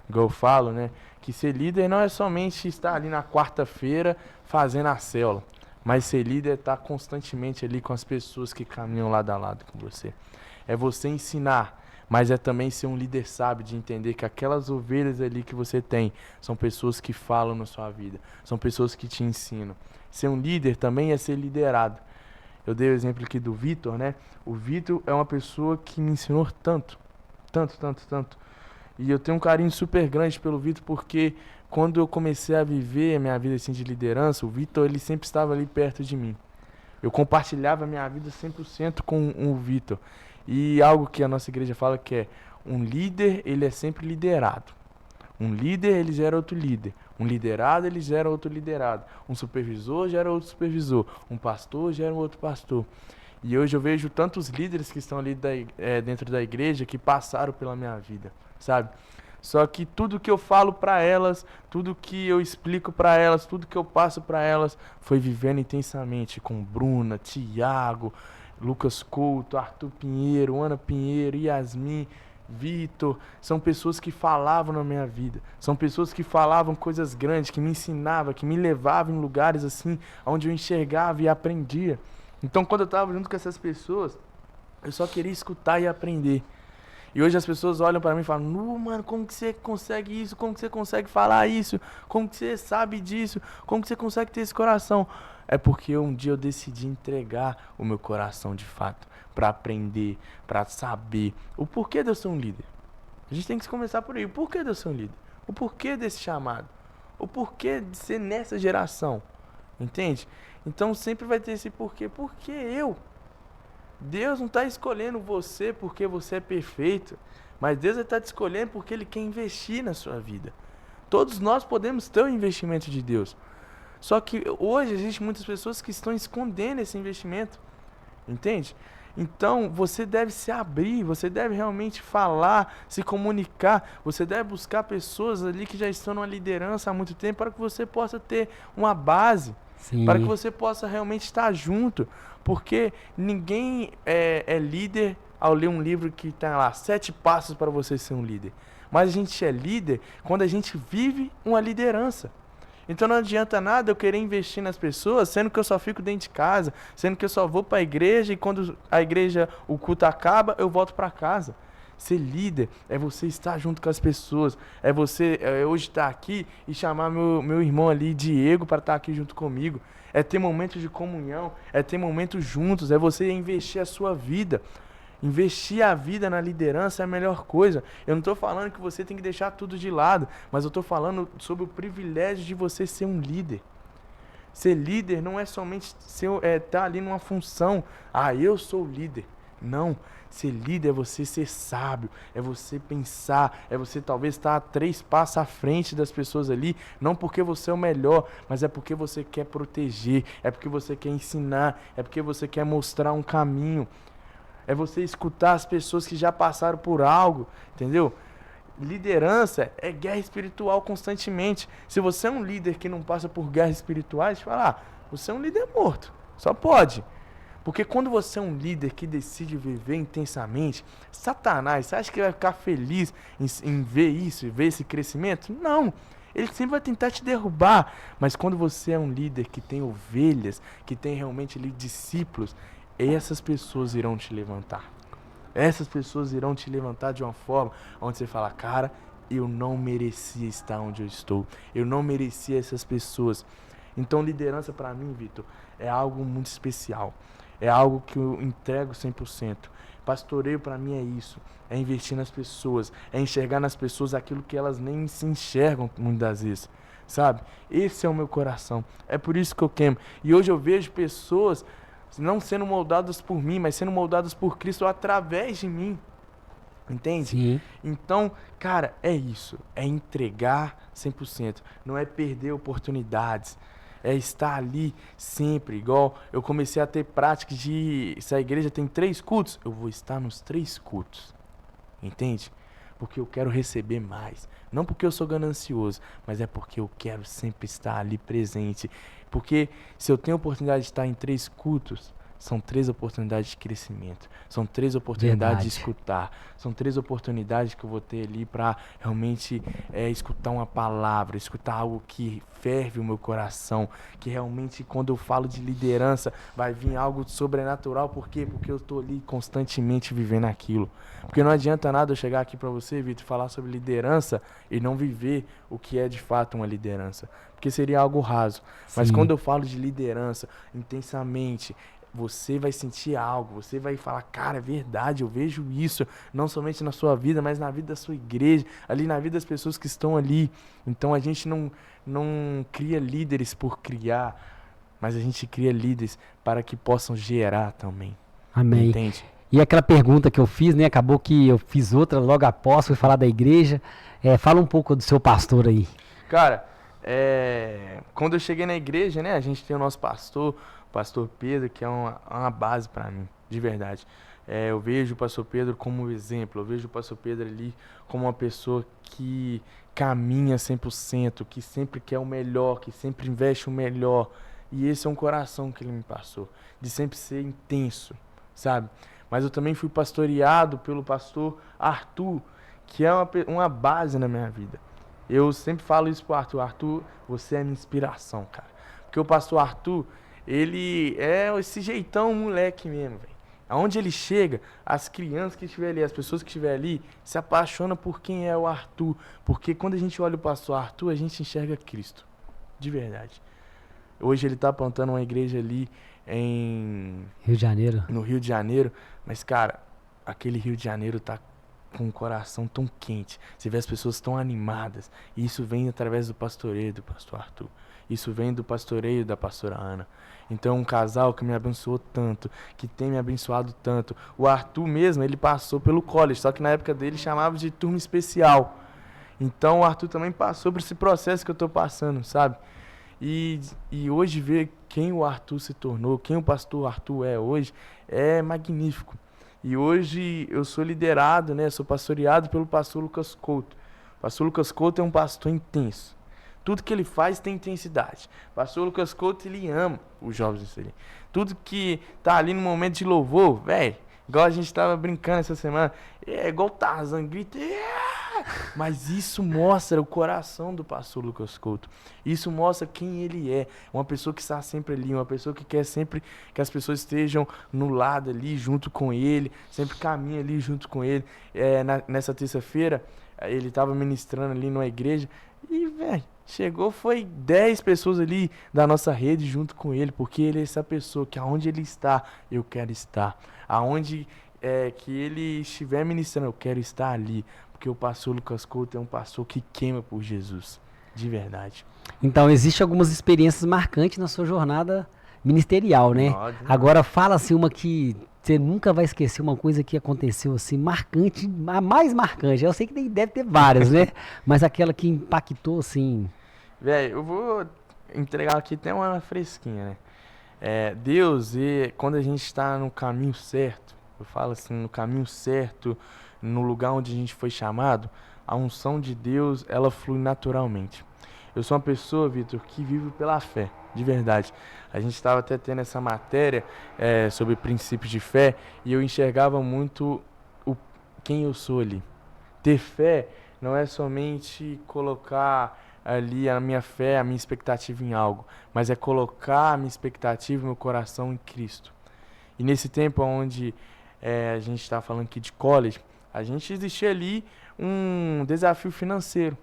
Igual eu falo, né? Que ser líder não é somente estar ali na quarta-feira fazendo a célula. Mas ser líder é estar constantemente ali com as pessoas que caminham lado a lado com você. É você ensinar, mas é também ser um líder sábio de entender que aquelas ovelhas ali que você tem são pessoas que falam na sua vida. São pessoas que te ensinam. Ser um líder também é ser liderado. Eu dei o exemplo aqui do Vitor, né? O Vitor é uma pessoa que me ensinou tanto. Tanto. E eu tenho um carinho super grande pelo Vitor, porque quando eu comecei a viver a minha vida assim, de liderança, o Vitor ele sempre estava ali perto de mim. Eu compartilhava a minha vida 100% com o Vitor. E algo que a nossa igreja fala que é, um líder, ele é sempre liderado. Um líder, ele gera outro líder. Um liderado, ele gera outro liderado. Um supervisor gera outro supervisor. Um pastor gera outro pastor. E hoje eu vejo tantos líderes que estão ali dentro da igreja que passaram pela minha vida, sabe? Só que tudo que eu falo para elas, tudo que eu explico para elas, tudo que eu passo para elas, foi vivendo intensamente com Bruna, Tiago, Lucas Couto, Arthur Pinheiro, Ana Pinheiro, Yasmin, Vitor. São pessoas que falavam na minha vida. São pessoas que falavam coisas grandes, que me ensinavam, que me levavam em lugares assim, onde eu enxergava e aprendia. Então, quando eu estava junto com essas pessoas, eu só queria escutar e aprender. E hoje as pessoas olham para mim e falam, mano, como que você consegue isso? Como que você consegue falar isso? Como que você sabe disso? Como que você consegue ter esse coração? É porque um dia eu decidi entregar o meu coração de fato, para aprender, para saber o porquê de eu ser um líder. A gente tem que começar por aí. O porquê de eu ser um líder? O porquê desse chamado? O porquê de ser nessa geração? Entende? Então sempre vai ter esse porquê. Por que eu? Deus não está escolhendo você porque você é perfeito, mas Deus está te escolhendo porque Ele quer investir na sua vida. Todos nós podemos ter o investimento de Deus. Só que hoje existem muitas pessoas que estão escondendo esse investimento. Entende? Então você deve se abrir, você deve realmente falar, se comunicar, você deve buscar pessoas ali que já estão numa liderança há muito tempo para que você possa ter uma base. Sim. Para que você possa realmente estar junto, porque ninguém é líder ao ler um livro que está lá, 7 passos para você ser um líder. Mas a gente é líder quando a gente vive uma liderança. Então não adianta nada eu querer investir nas pessoas, sendo que eu só fico dentro de casa, sendo que eu só vou para a igreja e quando a igreja, o culto acaba, eu volto para casa. Ser líder é você estar junto com as pessoas, é você hoje estar aqui e chamar meu irmão ali, Diego, para estar aqui junto comigo. É ter momentos de comunhão, é ter momentos juntos, é você investir a sua vida. Investir a vida na liderança é a melhor coisa. Eu não estou falando que você tem que deixar tudo de lado, mas eu estou falando sobre o privilégio de você ser um líder. Ser líder não é somente estar ali numa função. Ah, eu sou líder. Não. Ser líder é você ser sábio, é você pensar, é você talvez estar 3 passos à frente das pessoas ali, não porque você é o melhor, mas é porque você quer proteger, é porque você quer ensinar, é porque você quer mostrar um caminho. É você escutar as pessoas que já passaram por algo, entendeu? Liderança é guerra espiritual constantemente. Se você é um líder que não passa por guerras espirituais, fala, você é um líder morto. Só pode. Porque quando você é um líder que decide viver intensamente, Satanás, você acha que vai ficar feliz em ver isso, em ver esse crescimento? Não. Ele sempre vai tentar te derrubar. Mas quando você é um líder que tem ovelhas, que tem realmente ali discípulos, essas pessoas irão te levantar. Essas pessoas irão te levantar de uma forma onde você fala, cara, eu não merecia estar onde eu estou. Eu não merecia essas pessoas. Então liderança para mim, Vitor, é algo muito especial. É algo que eu entrego 100%. Pastoreio para mim é isso. É investir nas pessoas. É enxergar nas pessoas aquilo que elas nem se enxergam muitas vezes. Sabe? Esse é o meu coração. É por isso que eu queimo. E hoje eu vejo pessoas não sendo moldadas por mim, mas sendo moldadas por Cristo através de mim. Entende? Sim. Então, cara, é isso. É entregar 100%. Não é perder oportunidades. É estar ali sempre. Igual eu comecei a ter práticas de... Se a igreja tem 3 cultos, eu vou estar nos 3 cultos. Entende? Porque eu quero receber mais. Não porque eu sou ganancioso, mas é porque eu quero sempre estar ali presente. Porque se eu tenho a oportunidade de estar em 3 cultos, são 3 oportunidades de crescimento. São 3 oportunidades de escutar. São 3 oportunidades que eu vou ter ali para realmente escutar uma palavra, escutar algo que ferve o meu coração. Que realmente, quando eu falo de liderança, vai vir algo sobrenatural. Por quê? Porque eu estou ali constantemente vivendo aquilo. Porque não adianta nada eu chegar aqui para você, Vitor, falar sobre liderança e não viver o que é de fato uma liderança. Porque seria algo raso. Mas quando eu falo de liderança intensamente, você vai sentir algo, você vai falar, cara, é verdade, eu vejo isso, não somente na sua vida, mas na vida da sua igreja, ali na vida das pessoas que estão ali. Então a gente não cria líderes por criar, mas a gente cria líderes para que possam gerar também. Amém. Entende? E aquela pergunta que eu fiz, né? Acabou que eu fiz outra logo após, fui falar da igreja. Fala um pouco do seu pastor aí. Cara, quando eu cheguei na igreja, né? A gente tem o nosso pastor, o pastor Pedro, que é uma base para mim, de verdade. Eu vejo o pastor Pedro como um exemplo, eu vejo o pastor Pedro ali como uma pessoa que caminha 100%, que sempre quer o melhor, que sempre investe o melhor. E esse é um coração que ele me passou, de sempre ser intenso, sabe? Mas eu também fui pastoreado pelo pastor Arthur, que é uma base na minha vida. Eu sempre falo isso pro Arthur. Arthur, você é minha inspiração, cara. Porque o pastor Arthur, ele é esse jeitão moleque mesmo, velho. Aonde ele chega, as crianças que estiverem ali, as pessoas que estiverem ali, se apaixonam por quem é o Arthur. Porque quando a gente olha o pastor Arthur, a gente enxerga Cristo. De verdade. Hoje ele tá plantando uma igreja ali no Rio de Janeiro. Mas, cara, aquele Rio de Janeiro tá com o coração tão quente. Você vê as pessoas tão animadas. E isso vem através do pastoreio do pastor Arthur. Isso vem do pastoreio da pastora Ana. Então, um casal que me abençoou tanto, que tem me abençoado tanto. O Arthur mesmo, ele passou pelo college, só que na época dele chamava de turma especial. Então, o Arthur também passou por esse processo que eu tô passando, sabe? E hoje ver quem o Arthur se tornou, quem o pastor Arthur é hoje, é magnífico. E hoje eu sou liderado, né? Sou pastoreado pelo pastor Lucas Couto. O pastor Lucas Couto é um pastor intenso. Tudo que ele faz tem intensidade. O pastor Lucas Couto, ele ama os jovens ali. Tudo que tá ali no momento de louvor, velho, igual a gente tava brincando essa semana, é igual Tarzan, grita, Mas isso mostra o coração do pastor Lucas Couto. Isso mostra quem ele é. Uma pessoa que está sempre ali, uma pessoa que quer sempre que as pessoas estejam no lado ali, junto com ele, sempre caminha ali junto com ele. Nessa terça-feira, ele estava ministrando ali numa igreja e, velho, chegou, foi 10 pessoas ali da nossa rede junto com ele, porque ele é essa pessoa que aonde ele está, eu quero estar. Aonde que ele estiver ministrando, eu quero estar ali. Porque o pastor Lucas Couto é um pastor que queima por Jesus, de verdade. Então, existem algumas experiências marcantes na sua jornada ministerial, né? Agora, fala assim uma que você nunca vai esquecer, uma coisa que aconteceu assim, marcante, a mais marcante. Eu sei que deve ter várias, né? Mas aquela que impactou, assim... Velho, eu vou entregar aqui até uma fresquinha, né? Deus, quando a gente está no caminho certo, eu falo assim, no caminho certo, no lugar onde a gente foi chamado, a unção de Deus, ela flui naturalmente. Eu sou uma pessoa, Vitor, que vive pela fé, de verdade. A gente estava até tendo essa matéria sobre princípios de fé e eu enxergava muito quem eu sou ali. Ter fé não é somente colocar ali a minha fé, a minha expectativa em algo, mas é colocar a minha expectativa, meu coração em Cristo. E nesse tempo onde a gente está falando aqui de college, a gente existia ali um desafio financeiro.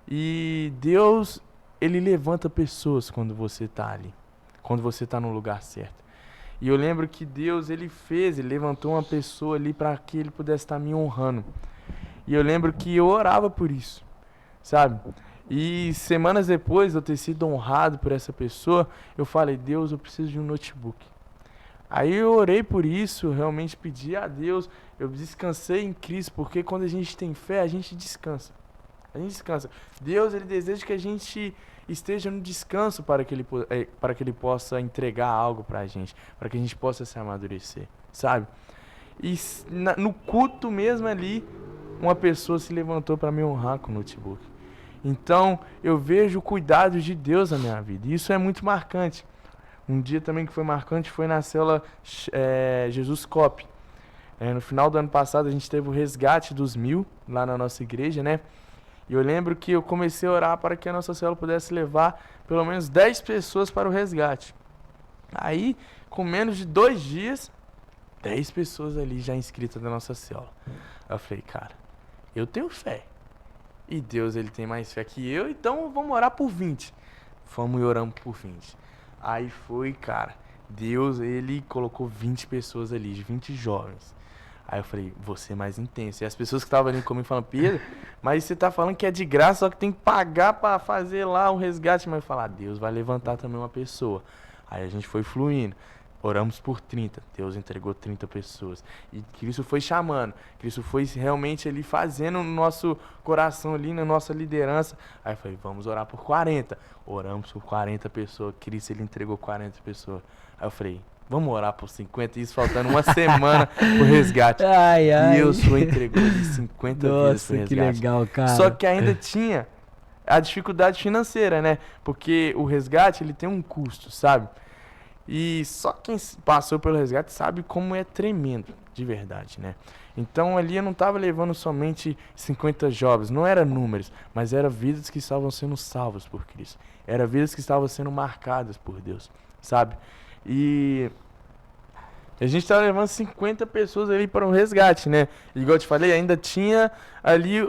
E Deus, ele levanta pessoas quando você está ali, quando você está no lugar certo. E eu lembro que Deus, ele levantou uma pessoa ali para que ele pudesse estar me honrando. E eu lembro que eu orava por isso, sabe? E semanas depois de eu ter sido honrado por essa pessoa, eu falei, Deus, eu preciso de um notebook. Aí eu orei por isso, realmente pedi a Deus, eu descansei em Cristo, porque quando a gente tem fé, a gente descansa. A gente descansa. Deus, ele deseja que a gente esteja no descanso para que ele possa entregar algo para a gente, para que a gente possa se amadurecer, sabe? E no culto mesmo ali, uma pessoa se levantou para me honrar com o notebook. Então, eu vejo o cuidado de Deus na minha vida, e isso é muito marcante. Um dia também que foi marcante foi na célula Jesus Cop. No final do ano passado a gente teve o resgate dos 1000 lá na nossa igreja, né? E eu lembro que eu comecei a orar para que a nossa célula pudesse levar pelo menos 10 pessoas para o resgate. Aí, com menos de 2 dias, 10 pessoas ali já inscritas na nossa célula. Eu falei, cara, eu tenho fé. E Deus, ele tem mais fé que eu, então vamos orar por 20. Fomos e oramos por 20. Aí foi, cara, Deus, ele colocou 20 pessoas ali, 20 jovens. Aí eu falei, vou ser mais intenso. E as pessoas que estavam ali comigo falam, Pedro, mas você tá falando que é de graça, só que tem que pagar pra fazer lá um resgate. Mas eu falei, Deus vai levantar também uma pessoa. Aí a gente foi fluindo. Oramos por 30. Deus entregou 30 pessoas. E Cristo foi chamando. Cristo foi realmente ali fazendo no nosso coração ali, na nossa liderança. Aí eu falei, vamos orar por 40. Oramos por 40 pessoas. Cristo, ele entregou 40 pessoas. Aí eu falei, vamos orar por 50. Isso faltando uma semana pro resgate. Ai, ai. Deus foi entregou de 50 vezes pro resgate. Que legal, cara. Só que ainda tinha a dificuldade financeira, né? Porque o resgate, ele tem um custo, sabe? E só quem passou pelo resgate sabe como é tremendo, de verdade, né? Então ali eu não estava levando somente 50 jovens, não era números, mas eram vidas que estavam sendo salvas por Cristo. Eram vidas que estavam sendo marcadas por Deus, sabe? E a gente estava levando 50 pessoas ali para um resgate, né? E, igual eu te falei, ainda tinha ali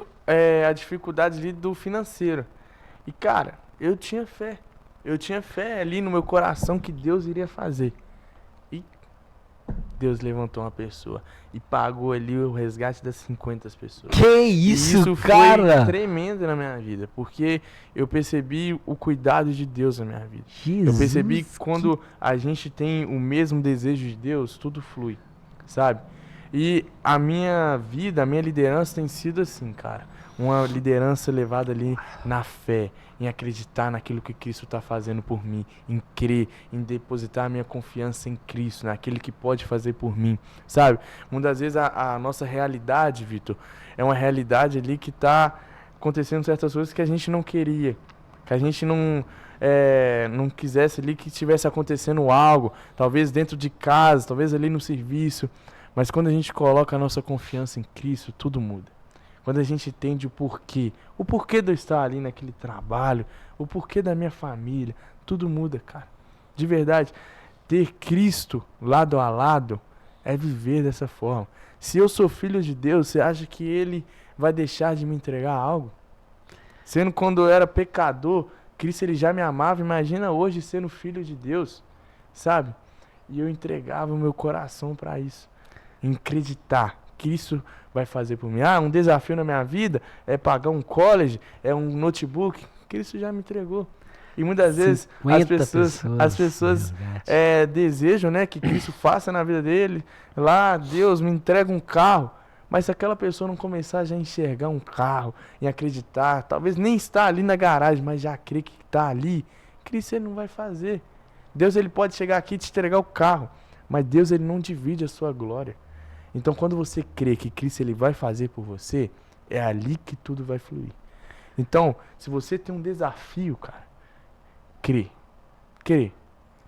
a dificuldade ali do financeiro. E cara, eu tinha fé. Eu tinha fé ali no meu coração que Deus iria fazer. E Deus levantou uma pessoa e pagou ali o resgate das 50 pessoas. Que isso, cara! Foi tremendo na minha vida, porque eu percebi o cuidado de Deus na minha vida. Jesus, eu percebi que quando a gente tem o mesmo desejo de Deus, tudo flui, sabe? E a minha vida, a minha liderança tem sido assim, cara. Uma liderança levada ali na fé, em acreditar naquilo que Cristo está fazendo por mim, em crer, em depositar a minha confiança em Cristo, naquele que pode fazer por mim, sabe? Muitas vezes a nossa realidade, Vitor, é uma realidade ali que está acontecendo certas coisas que a gente não queria, que a gente não quisesse ali que estivesse acontecendo algo, talvez dentro de casa, talvez ali no serviço, mas quando a gente coloca a nossa confiança em Cristo, tudo muda. quando a gente entende o porquê de eu estar ali naquele trabalho, o porquê da minha família, tudo muda, cara. De verdade, ter Cristo lado a lado é viver dessa forma. Se eu sou filho de Deus, você acha que Ele vai deixar de me entregar algo? Sendo quando eu era pecador, Cristo Ele já me amava. Imagina hoje sendo filho de Deus, sabe? E eu entregava o meu coração para isso. Em acreditar que isso vai fazer por mim. Um desafio na minha vida é pagar um college, é um notebook. Cristo já me entregou. E muitas vezes as pessoas desejam, né, que Cristo faça na vida dele. Lá, Deus me entrega um carro. Mas se aquela pessoa não começar já a enxergar um carro, em acreditar, talvez nem está ali na garagem, mas já crê que está ali, Cristo Ele não vai fazer. Deus Ele pode chegar aqui e te entregar o carro, mas Deus Ele não divide a sua glória. Então quando você crê que Cristo Ele vai fazer por você, é ali que tudo vai fluir. Então, se você tem um desafio, cara, crê,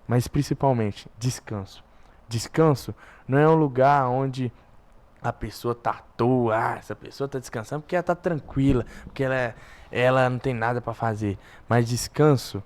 mas principalmente descanso. Descanso não é um lugar onde a pessoa tá à toa, essa pessoa tá descansando porque ela tá tranquila, porque ela não tem nada para fazer. Mas descanso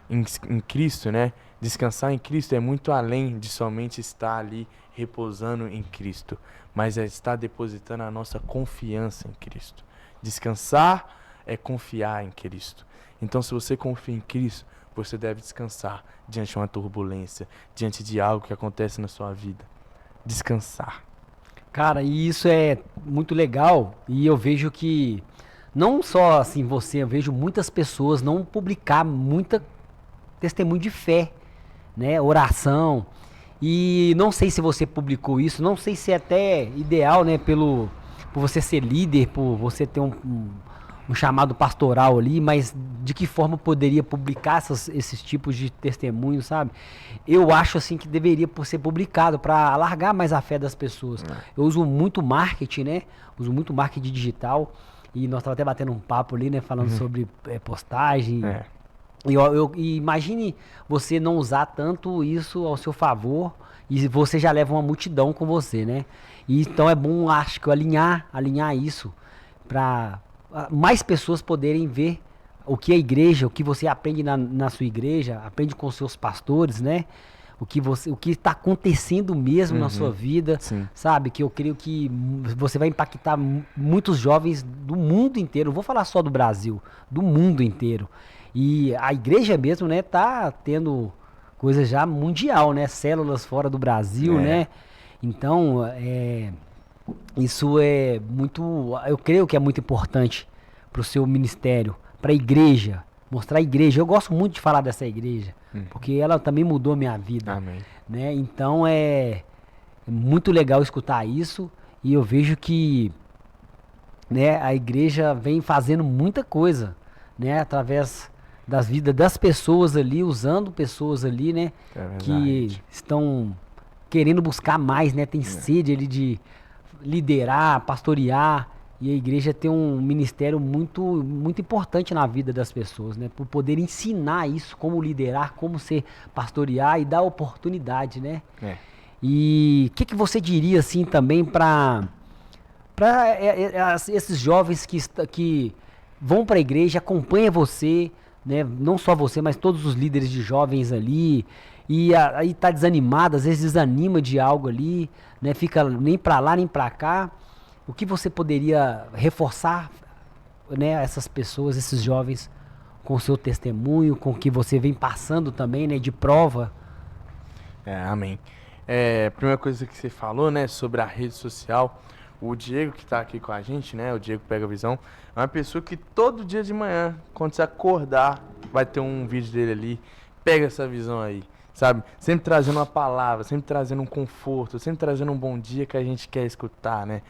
em Cristo, né? Descansar em Cristo é muito além de somente estar ali repousando em Cristo, mas é estar depositando a nossa confiança em Cristo. Descansar é confiar em Cristo. Então, se você confia em Cristo, você deve descansar diante de uma turbulência, diante de algo que acontece na sua vida. Descansar. Cara, e isso é muito legal, e eu vejo que não só assim você, eu vejo muitas pessoas não publicar muita testemunho de fé, né, oração, e não sei se você publicou isso, não sei se é até ideal, né, por você ser líder, por você ter um chamado pastoral ali, mas de que forma poderia publicar esses tipos de testemunhos, sabe? Eu acho assim que deveria ser publicado para alargar mais a fé das pessoas. Eu uso muito marketing, né? Uso muito marketing digital e nós estávamos até batendo um papo ali, né? Falando sobre postagem. E imagine você não usar tanto isso ao seu favor e você já leva uma multidão com você, né? E então é bom, acho que alinhar isso para mais pessoas poderem ver o que a igreja, o que você aprende na sua igreja, aprende com os seus pastores, né? O que está acontecendo mesmo na sua vida, sabe? Que eu creio que você vai impactar muitos jovens do mundo inteiro. Não vou falar só do Brasil, do mundo inteiro. E a igreja mesmo, né? Tá tendo coisa já mundial, né? Células fora do Brasil, né? Então, isso é muito, eu creio que é muito importante para o seu ministério, para a igreja, mostrar a igreja. Eu gosto muito de falar dessa igreja, porque ela também mudou minha vida. Amém. Né? Então é muito legal escutar isso e eu vejo que, né, a igreja vem fazendo muita coisa, né, através das vidas das pessoas ali, usando pessoas ali, né, que estão querendo buscar mais, né, tem sede ali de liderar, pastorear, e a igreja tem um ministério muito, muito importante na vida das pessoas, né? Por poder ensinar isso, como liderar, como ser pastorear e dar oportunidade, né? E o que você diria, assim, também para esses jovens que vão para a igreja, acompanham você, né? Não só você, mas todos os líderes de jovens ali, e aí tá desanimado, às vezes desanima de algo ali, né? Fica nem para lá nem para cá. O que você poderia reforçar, né, essas pessoas, esses jovens, com o seu testemunho, com o que você vem passando também, né, de prova? Amém. Primeira coisa que você falou, né, sobre a rede social, o Diego que está aqui com a gente, né, o Diego Pega Visão, é uma pessoa que todo dia de manhã, quando você acordar, vai ter um vídeo dele ali, pega essa visão aí, sabe? Sempre trazendo uma palavra, sempre trazendo um conforto, sempre trazendo um bom dia que a gente quer escutar, né?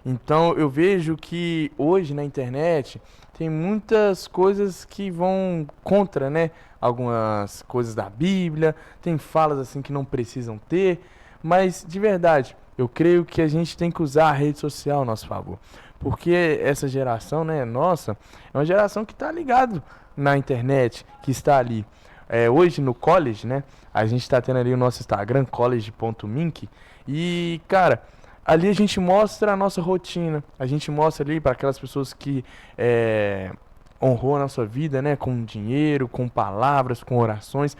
Então eu vejo que hoje na internet tem muitas coisas que vão contra, né? Algumas coisas da Bíblia, tem falas assim que não precisam ter, mas de verdade, eu creio que a gente tem que usar a rede social a nosso favor. Porque essa geração, né, nossa, é uma geração que está ligado na internet, que está ali. Hoje no college, né, a gente está tendo ali o nosso Instagram, college.mink, e cara, ali a gente mostra a nossa rotina, a gente mostra ali para aquelas pessoas que honrou a nossa vida, né, com dinheiro, com palavras, com orações,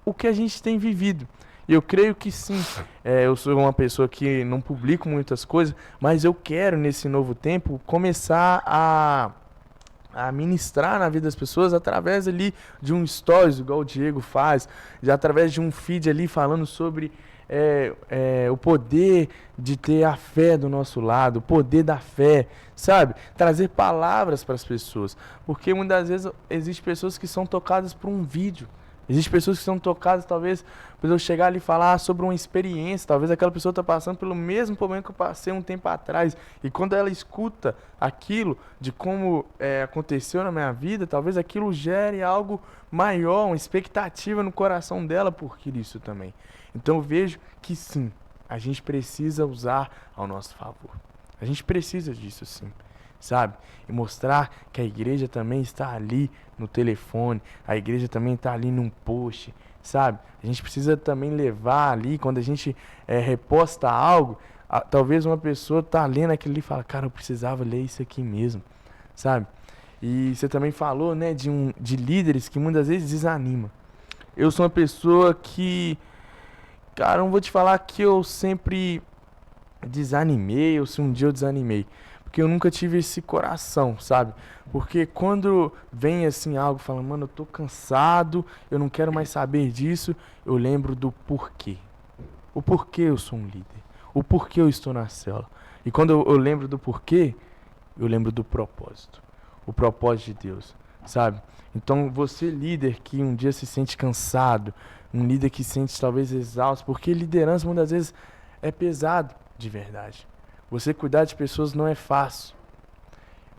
o que a gente tem vivido. E eu creio que sim, eu sou uma pessoa que não publico muitas coisas, mas eu quero, nesse novo tempo, começar a ministrar na vida das pessoas através ali de um stories, igual o Diego faz, já através de um feed ali falando sobre o poder de ter a fé do nosso lado, o poder da fé, sabe? Trazer palavras para as pessoas, porque muitas vezes existem pessoas que são tocadas por um vídeo. Existem pessoas que são tocadas, talvez, por eu chegar ali e falar sobre uma experiência. Talvez aquela pessoa está passando pelo mesmo problema que eu passei um tempo atrás. E quando ela escuta aquilo, de como aconteceu na minha vida, talvez aquilo gere algo maior, uma expectativa no coração dela por isso também. Então eu vejo que sim, a gente precisa usar ao nosso favor. A gente precisa disso sim. Sabe? E mostrar que a igreja também está ali no telefone, a igreja também está ali num post, sabe? A gente precisa também levar ali, quando a gente reposta algo, talvez uma pessoa tá lendo aquilo ali e fala, cara, eu precisava ler isso aqui mesmo, sabe? E você também falou, né, de líderes que muitas vezes desanima. Eu sou uma pessoa que, cara, não vou te falar que eu sempre desanimei, ou se um dia eu desanimei, porque eu nunca tive esse coração, sabe? Porque quando vem assim algo falando, mano, eu tô cansado, eu não quero mais saber disso, eu lembro do porquê. O porquê eu sou um líder. O porquê eu estou na célula. E quando eu lembro do porquê, eu lembro do propósito. O propósito de Deus, sabe? Então você líder que um dia se sente cansado, um líder que se sente talvez exausto, porque liderança muitas vezes é pesado de verdade. Você cuidar de pessoas não é fácil,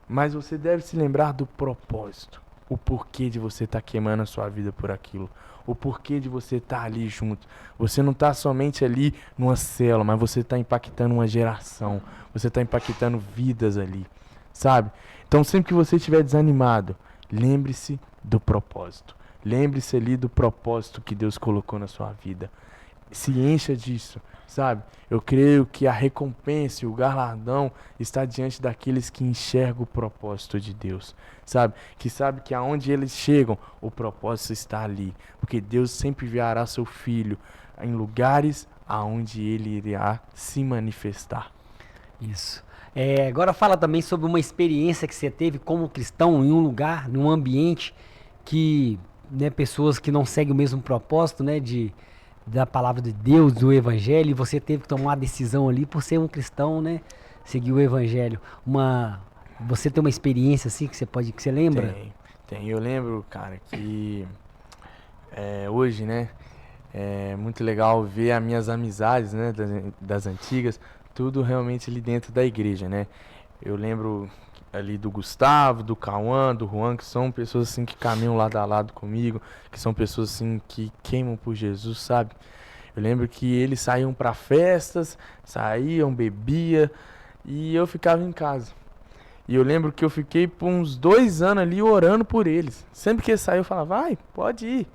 mas você deve se lembrar do propósito, o porquê de você estar queimando a sua vida por aquilo, o porquê de você estar ali junto. Você não está somente ali numa célula, mas você está impactando uma geração, você está impactando vidas ali, sabe? Então sempre que você estiver desanimado, lembre-se do propósito, lembre-se ali do propósito que Deus colocou na sua vida. Se encha disso, sabe? Eu creio que a recompensa e o galardão está diante daqueles que enxergam o propósito de Deus, sabe? Que sabe que aonde eles chegam, o propósito está ali, porque Deus sempre enviará seu filho em lugares aonde ele irá se manifestar. Isso. Agora fala também sobre uma experiência que você teve como cristão em um lugar, num ambiente que, né, pessoas que não seguem o mesmo propósito, né, da palavra de Deus, do evangelho, e você teve que tomar uma decisão ali por ser um cristão, né? Seguir o evangelho. Você tem uma experiência assim que você lembra? Tem. Eu lembro, cara, que hoje, né? É muito legal ver as minhas amizades, né? Das antigas, tudo realmente ali dentro da igreja, né? Eu lembro ali do Gustavo, do Cauã, do Juan, que são pessoas assim que caminham lado a lado comigo, que são pessoas assim que queimam por Jesus, sabe? Eu lembro que eles saíam para festas, bebia, e eu ficava em casa. E eu lembro que eu fiquei por uns 2 anos ali orando por eles. Sempre que eles saíam eu falava, vai, pode ir.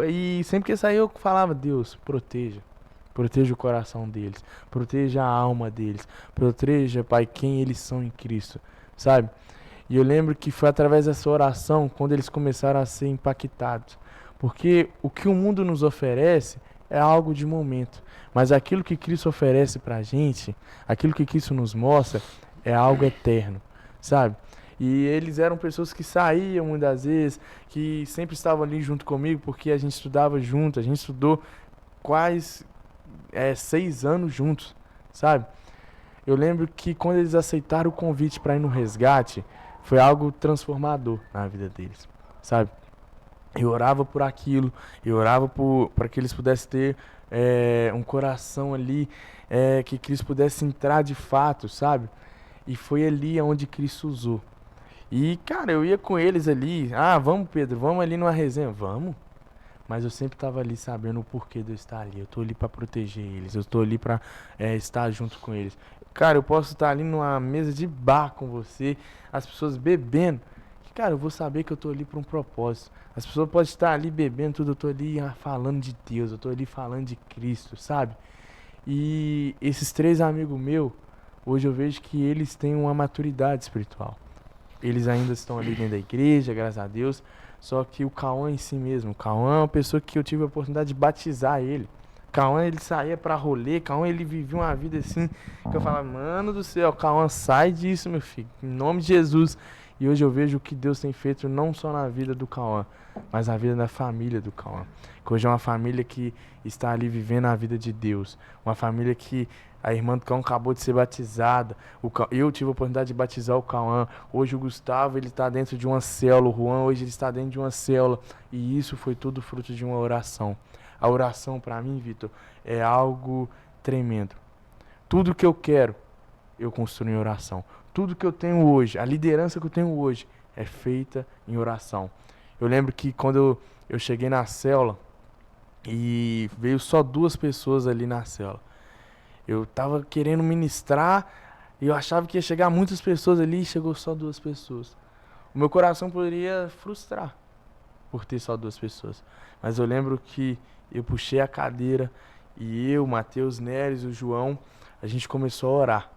E sempre que eles saíam eu falava, Deus, proteja o coração deles, proteja a alma deles, proteja, Pai, quem eles são em Cristo, sabe? E eu lembro que foi através dessa oração quando eles começaram a ser impactados, porque o que o mundo nos oferece é algo de momento, mas aquilo que Cristo oferece pra gente, aquilo que Cristo nos mostra é algo eterno, sabe? E eles eram pessoas que saíam muitas vezes, que sempre estavam ali junto comigo, porque a gente estudava junto, a gente estudou quase 6 anos juntos, sabe? Eu lembro que quando eles aceitaram o convite para ir no resgate, foi algo transformador na vida deles, sabe? Eu orava por aquilo, eu orava para que eles pudessem ter um coração ali, que Cristo pudesse entrar de fato, sabe? E foi ali onde Cristo usou. E, cara, eu ia com eles ali, vamos, Pedro, vamos ali numa resenha, vamos. Mas eu sempre estava ali sabendo o porquê de eu estar ali. Eu tô ali para proteger eles, eu tô ali para estar junto com eles. Cara, eu posso estar ali numa mesa de bar com você, as pessoas bebendo. Cara, eu vou saber que eu tô ali por um propósito. As pessoas podem estar ali bebendo tudo, eu tô ali falando de Deus, eu tô ali falando de Cristo, sabe? E esses 3 amigos meus, hoje eu vejo que eles têm uma maturidade espiritual. Eles ainda estão ali dentro da igreja, graças a Deus. Só que o Cauã em si mesmo, o Cauã é uma pessoa que eu tive a oportunidade de batizar ele. Cauã, ele saía pra rolê, Cauã, ele vivia uma vida assim, que eu falava, mano do céu, Cauã, sai disso, meu filho, em nome de Jesus. E hoje eu vejo o que Deus tem feito não só na vida do Cauã, mas na vida da família do Cauã. Que hoje é uma família que está ali vivendo a vida de Deus. Uma família que a irmã do Cauã acabou de ser batizada. Eu tive a oportunidade de batizar o Cauã. Hoje o Gustavo, ele está dentro de uma célula. O Juan, hoje ele está dentro de uma célula. E isso foi tudo fruto de uma oração. A oração, para mim, Vitor, é algo tremendo. Tudo que eu quero, eu construo em oração. Tudo que eu tenho hoje, a liderança que eu tenho hoje, é feita em oração. Eu lembro que quando eu cheguei na célula, e veio só 2 pessoas ali na célula. Eu tava querendo ministrar, e eu achava que ia chegar muitas pessoas ali, e chegou só 2 pessoas. O meu coração poderia frustrar por ter só 2 pessoas. Mas eu lembro que eu puxei a cadeira e eu, Mateus Neres, o João, a gente começou a orar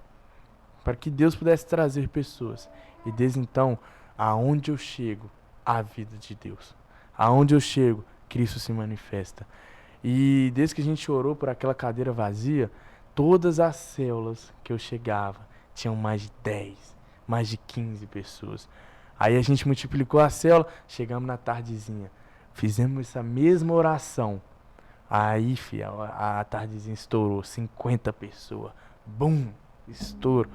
para que Deus pudesse trazer pessoas. E desde então, aonde eu chego, a vida de Deus. Aonde eu chego, Cristo se manifesta. E desde que a gente orou por aquela cadeira vazia, todas as células que eu chegava tinham mais de 10, mais de 15 pessoas. Aí a gente multiplicou a célula, chegamos na tardezinha. Fizemos essa mesma oração. Aí, filha, a tardezinha estourou, 50 pessoas. Bum! Estouro.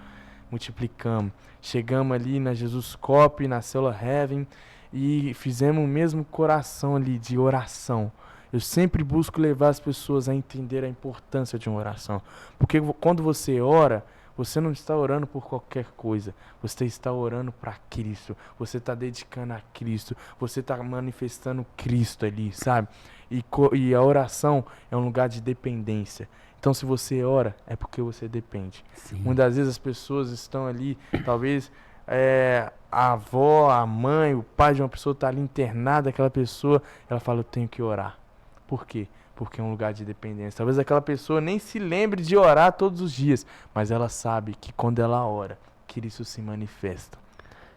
Multiplicamos. Chegamos ali na Jesus Cop, na célula Heaven, e fizemos o mesmo coração ali de oração. Eu sempre busco levar as pessoas a entender a importância de uma oração. Porque quando você ora, você não está orando por qualquer coisa. Você está orando para Cristo. Você está dedicando a Cristo. Você está manifestando Cristo ali, sabe? E a oração é um lugar de dependência. Então, se você ora, é porque você depende. Sim. Muitas vezes as pessoas estão ali, talvez a avó, a mãe, o pai de uma pessoa está ali internada, aquela pessoa, ela fala, eu tenho que orar. Por quê? Porque é um lugar de dependência. Talvez aquela pessoa nem se lembre de orar todos os dias, mas ela sabe que quando ela ora, Cristo se manifesta.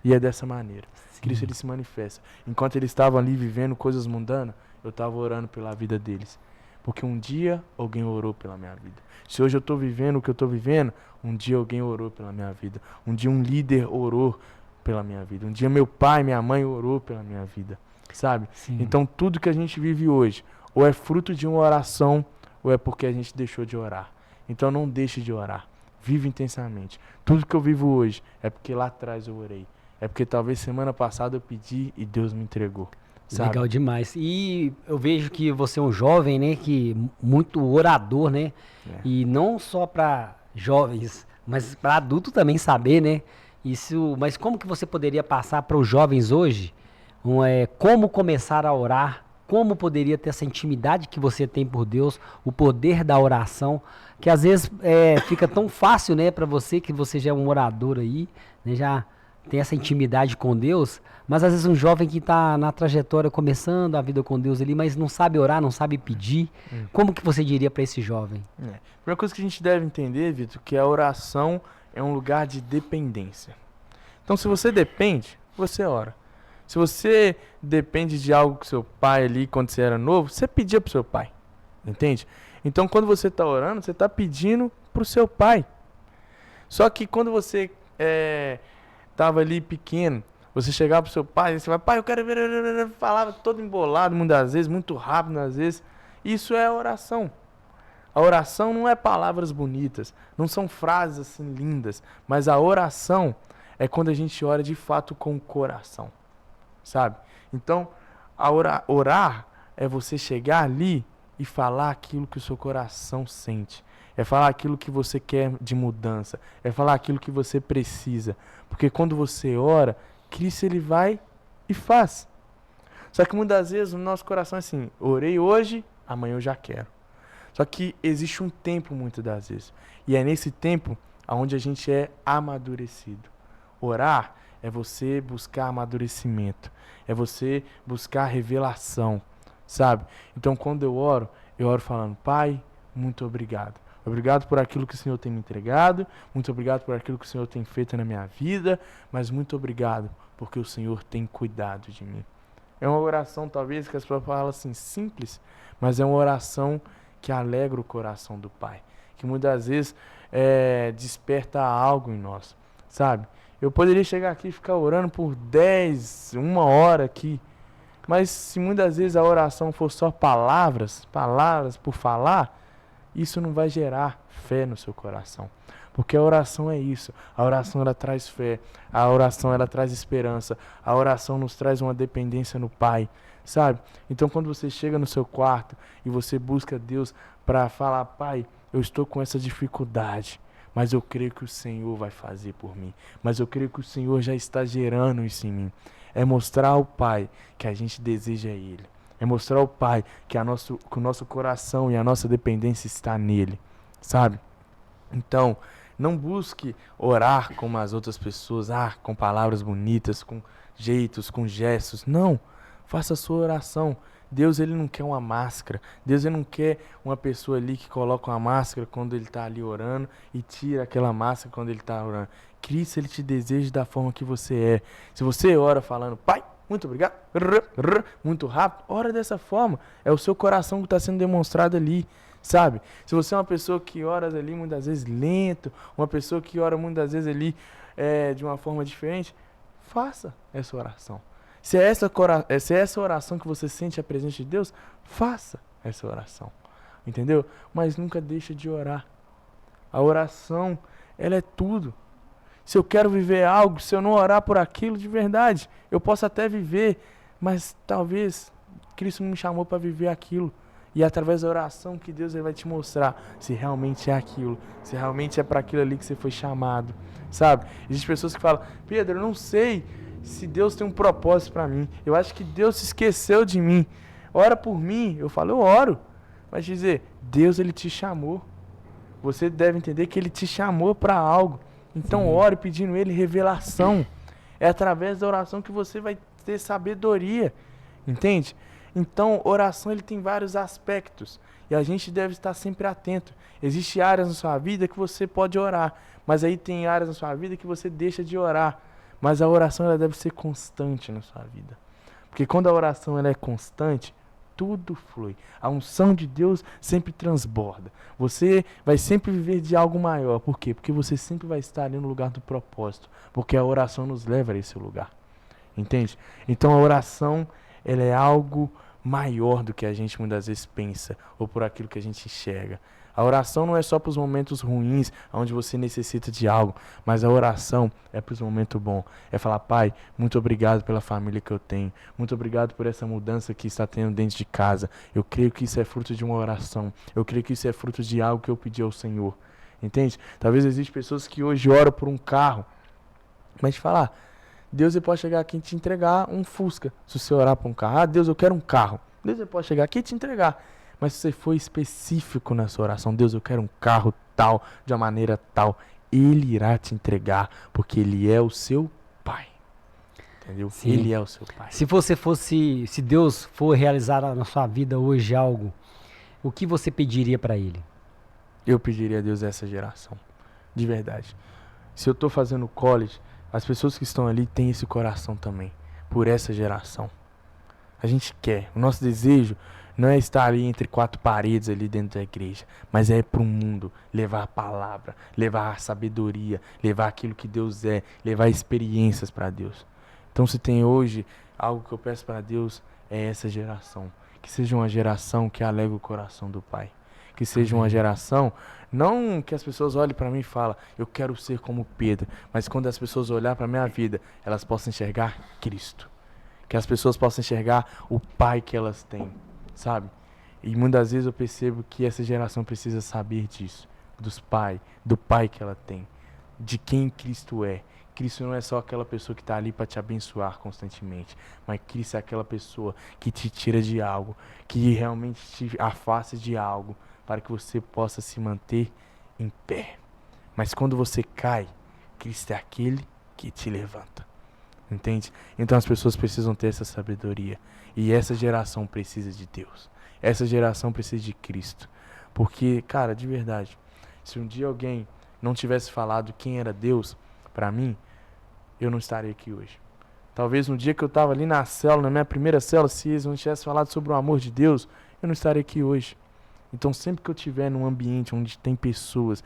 E é dessa maneira. Sim. Cristo, ele se manifesta. Enquanto eles estavam ali vivendo coisas mundanas, eu estava orando pela vida deles. Porque um dia alguém orou pela minha vida. Se hoje eu estou vivendo o que eu estou vivendo, um dia alguém orou pela minha vida. Um dia um líder orou pela minha vida. Um dia meu pai, minha mãe orou pela minha vida. Sabe? Sim. Então tudo que a gente vive hoje, ou é fruto de uma oração, ou é porque a gente deixou de orar. Então não deixe de orar. Vive intensamente. Tudo que eu vivo hoje é porque lá atrás eu orei. É porque talvez semana passada eu pedi e Deus me entregou. Sabe? Legal demais. E eu vejo que você é um jovem, né? Que muito orador, né? E não só para jovens, mas para adulto também saber, né? Isso. Mas como que você poderia passar para os jovens hoje? Como começar a orar? Como poderia ter essa intimidade que você tem por Deus, o poder da oração, que às vezes fica tão fácil, né, para você, que você já é um orador aí, né, já tem essa intimidade com Deus, mas às vezes um jovem que está na trajetória começando a vida com Deus ali, mas não sabe orar, não sabe pedir, como que você diria para esse jovem? A primeira coisa que a gente deve entender, Vitor, que a oração é um lugar de dependência. Então, se você depende, você ora. Se você depende de algo que seu pai ali, quando você era novo, você pedia pro seu pai, entende? Então, quando você está orando, você está pedindo pro seu pai. Só que quando você estava ali pequeno, você chegava pro seu pai, e você vai, pai, eu quero ver, falava todo embolado, muitas vezes, muito rápido, às vezes. Isso é oração. A oração não é palavras bonitas, não são frases assim lindas, mas a oração é quando a gente ora de fato com o coração. Sabe? Então, orar é você chegar ali e falar aquilo que o seu coração sente. É falar aquilo que você quer de mudança. É falar aquilo que você precisa. Porque quando você ora, Cristo, ele vai e faz. Só que muitas vezes o nosso coração é assim, orei hoje, amanhã eu já quero. Só que existe um tempo muitas das vezes. E é nesse tempo onde a gente é amadurecido. Orar é você buscar amadurecimento. É você buscar revelação, sabe? Então, quando eu oro falando, Pai, muito obrigado. Obrigado por aquilo que o Senhor tem me entregado. Muito obrigado por aquilo que o Senhor tem feito na minha vida. Mas muito obrigado porque o Senhor tem cuidado de mim. É uma oração, talvez, que as pessoas falam assim, simples, mas é uma oração que alegra o coração do Pai. Que muitas vezes desperta algo em nós, sabe? Eu poderia chegar aqui e ficar orando por 10, 1 hora aqui. Mas se muitas vezes a oração for só palavras por falar, isso não vai gerar fé no seu coração. Porque a oração é isso. A oração ela traz fé. A oração ela traz esperança. A oração nos traz uma dependência no Pai, sabe? Então quando você chega no seu quarto e você busca Deus para falar, Pai, eu estou com essa dificuldade, mas eu creio que o Senhor vai fazer por mim. Mas eu creio que o Senhor já está gerando isso em mim. É mostrar ao Pai que a gente deseja Ele. É mostrar ao Pai que o nosso coração e a nossa dependência está nele, sabe? Então, não busque orar como as outras pessoas, com palavras bonitas, com jeitos, com gestos. Não, faça a sua oração. Deus, ele não quer uma máscara. Deus, ele não quer uma pessoa ali que coloca uma máscara quando ele está ali orando e tira aquela máscara quando ele está orando. Cristo, ele te deseja da forma que você é. Se você ora falando, Pai, muito obrigado, muito rápido, ora dessa forma. É o seu coração que está sendo demonstrado ali, sabe? Se você é uma pessoa que ora ali muitas vezes lento, uma pessoa que ora muitas vezes ali de uma forma diferente, faça essa oração. Se é essa oração que você sente a presença de Deus, faça essa oração, entendeu? Mas nunca deixe de orar. A oração, ela é tudo. Se eu quero viver algo, se eu não orar por aquilo de verdade, eu posso até viver, mas talvez Cristo não me chamou para viver aquilo. E é através da oração que Deus ele vai te mostrar se realmente é aquilo, se realmente é para aquilo ali que você foi chamado, sabe? Existem pessoas que falam, Pedro, eu não sei se Deus tem um propósito para mim. Eu acho que Deus se esqueceu de mim. Ora por mim. Eu falo, eu oro. Mas dizer, Deus ele te chamou. Você deve entender que ele te chamou para algo. Então ore pedindo ele revelação. É através da oração que você vai ter sabedoria. Entende? Então, oração ele tem vários aspectos. E a gente deve estar sempre atento. Existem áreas na sua vida que você pode orar. Mas aí tem áreas na sua vida que você deixa de orar. Mas a oração ela deve ser constante na sua vida. Porque quando a oração ela é constante, tudo flui. A unção de Deus sempre transborda. Você vai sempre viver de algo maior. Por quê? Porque você sempre vai estar ali no lugar do propósito. Porque a oração nos leva a esse lugar. Entende? Então a oração ela é algo maior do que a gente muitas vezes pensa. Ou por aquilo que a gente enxerga. A oração não é só para os momentos ruins, onde você necessita de algo, mas a oração é para os momentos bons. É falar, Pai, muito obrigado pela família que eu tenho, muito obrigado por essa mudança que está tendo dentro de casa. Eu creio que isso é fruto de uma oração, eu creio que isso é fruto de algo que eu pedi ao Senhor. Entende? Talvez existam pessoas que hoje oram por um carro, mas falar, Deus ele pode chegar aqui e te entregar um Fusca, se você orar por um carro. Deus, eu quero um carro. Deus ele pode chegar aqui e te entregar. Mas se você for específico na sua oração, Deus, eu quero um carro tal, de uma maneira tal, Ele irá te entregar, porque Ele é o seu Pai. Entendeu? Sim. Ele é o seu Pai. Se Deus for realizar na sua vida hoje algo, o que você pediria para Ele? Eu pediria a Deus essa geração, de verdade. Se eu estou fazendo college, as pessoas que estão ali têm esse coração também, por essa geração. A gente quer, o nosso desejo não é estar ali entre 4 paredes ali dentro da igreja, mas é para o mundo, levar a palavra, levar a sabedoria, levar aquilo que Deus é, levar experiências para Deus. Então se tem hoje algo que eu peço para Deus, é essa geração. Que seja uma geração que alegra o coração do Pai. Que seja uma geração, não que as pessoas olhem para mim e falem, eu quero ser como Pedro, mas quando as pessoas olharem para a minha vida, elas possam enxergar Cristo. Que as pessoas possam enxergar o Pai que elas têm. Sabe? E muitas vezes eu percebo que essa geração precisa saber disso, do pai que ela tem, de quem Cristo é. Cristo não é só aquela pessoa que está ali para te abençoar constantemente, mas Cristo é aquela pessoa que te tira de algo, que realmente te afasta de algo, para que você possa se manter em pé. Mas quando você cai, Cristo é aquele que te levanta. Entende? Então as pessoas precisam ter essa sabedoria. E essa geração precisa de Deus. Essa geração precisa de Cristo. Porque, cara, de verdade, Se um dia alguém não tivesse falado quem era Deus para mim, eu não estaria aqui hoje. Talvez no dia que eu estava ali na célula, na minha primeira célula, se eles não tivessem falado sobre o amor de Deus, eu não estaria aqui hoje. Então, sempre que eu estiver num ambiente onde tem pessoas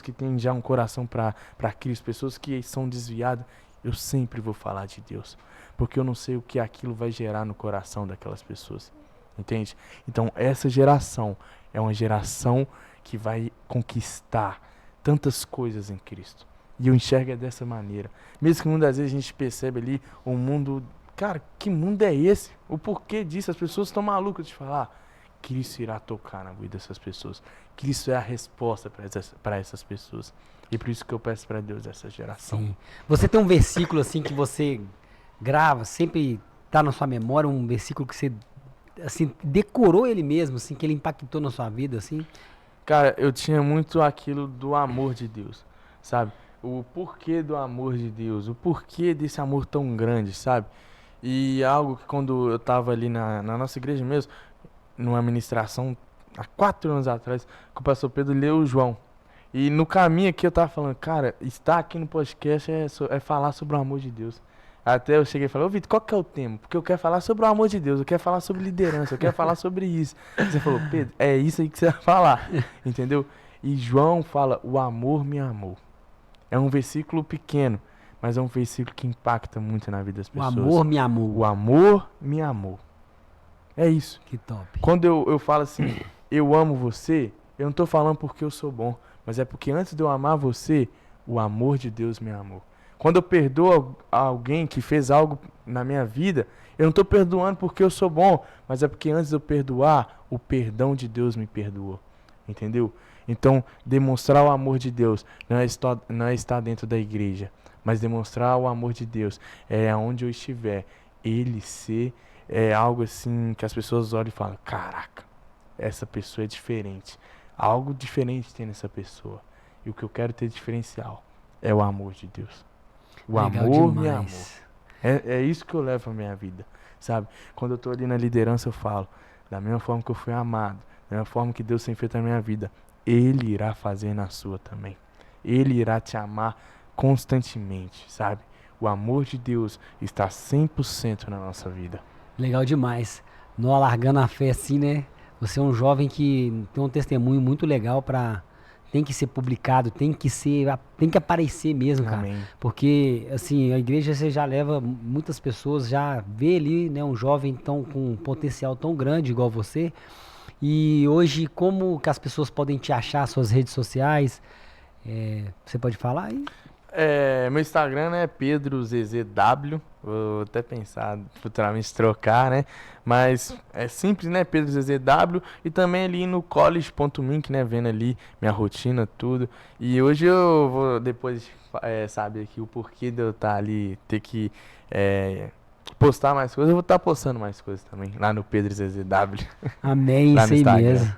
que têm já um coração para Cristo, pessoas que são desviadas, eu sempre vou falar de Deus. Porque eu não sei o que aquilo vai gerar no coração daquelas pessoas. Entende? Então, essa geração é uma geração que vai conquistar tantas coisas em Cristo. E eu enxergo dessa maneira. Mesmo que muitas vezes a gente percebe ali um mundo... Cara, que mundo é esse? O porquê disso? As pessoas estão malucas de falar. Cristo irá tocar na vida dessas pessoas. Cristo é a resposta para essas pessoas. E por isso que eu peço para Deus essa geração. Sim. Você tem um versículo assim que você grava, sempre tá na sua memória, um versículo que você assim decorou ele mesmo, assim, que ele impactou na sua vida, assim? Cara, eu tinha muito aquilo do amor de Deus, sabe? O porquê do amor de Deus, o porquê desse amor tão grande, sabe? E algo que quando eu tava ali na nossa igreja mesmo, numa ministração, há 4 anos atrás, que o pastor Pedro leu o João. E no caminho aqui eu tava falando, cara, estar aqui no podcast é falar sobre o amor de Deus. Até eu cheguei e falei, ô Vitor, qual que é o tema? Porque eu quero falar sobre o amor de Deus, eu quero falar sobre liderança, eu quero falar sobre isso. Você falou, Pedro, é isso aí que você vai falar, entendeu? E João fala, o amor me amou. É um versículo pequeno, mas é um versículo que impacta muito na vida das pessoas. O amor me amou. O amor me amou. É isso. Que top. Quando eu falo assim, eu amo você, eu não tô falando porque eu sou bom, mas é porque antes de eu amar você, o amor de Deus me amou. Quando eu perdoo alguém que fez algo na minha vida, eu não estou perdoando porque eu sou bom, mas é porque antes de eu perdoar, o perdão de Deus me perdoou. Entendeu? Então, demonstrar o amor de Deus não é estar dentro da igreja, mas demonstrar o amor de Deus é onde eu estiver. Ele ser algo assim que as pessoas olham e falam, caraca, essa pessoa é diferente. Algo diferente tem nessa pessoa. E o que eu quero ter diferencial é o amor de Deus. O Legal amor demais. me amou. É isso que eu levo pra minha vida, sabe? Quando eu tô ali na liderança eu falo, da mesma forma que eu fui amado, da mesma forma que Deus tem feito na minha vida, Ele irá fazer na sua também. Ele irá te amar constantemente, sabe? O amor de Deus está 100% na nossa vida. Legal demais. Não alargando a fé assim, né? Você é um jovem que tem um testemunho muito legal tem que ser publicado, tem que aparecer mesmo, cara. Amém. Porque, assim, a igreja você já leva muitas pessoas, já vê ali, né, um jovem com um potencial tão grande igual você. E hoje, como que as pessoas podem te achar, suas redes sociais? Você pode falar aí? Meu Instagram, né, PedroZZW. Vou até pensar futuramente trocar, né? Mas é simples, né? PedroZZW. E também ali no college.mink, né? Vendo ali minha rotina, tudo. E hoje eu vou depois saber aqui o porquê de eu estar ali, ter que postar mais coisas. Eu vou estar postando mais coisas também lá no PedroZZW. Amém, Lá isso no aí Instagram. mesmo.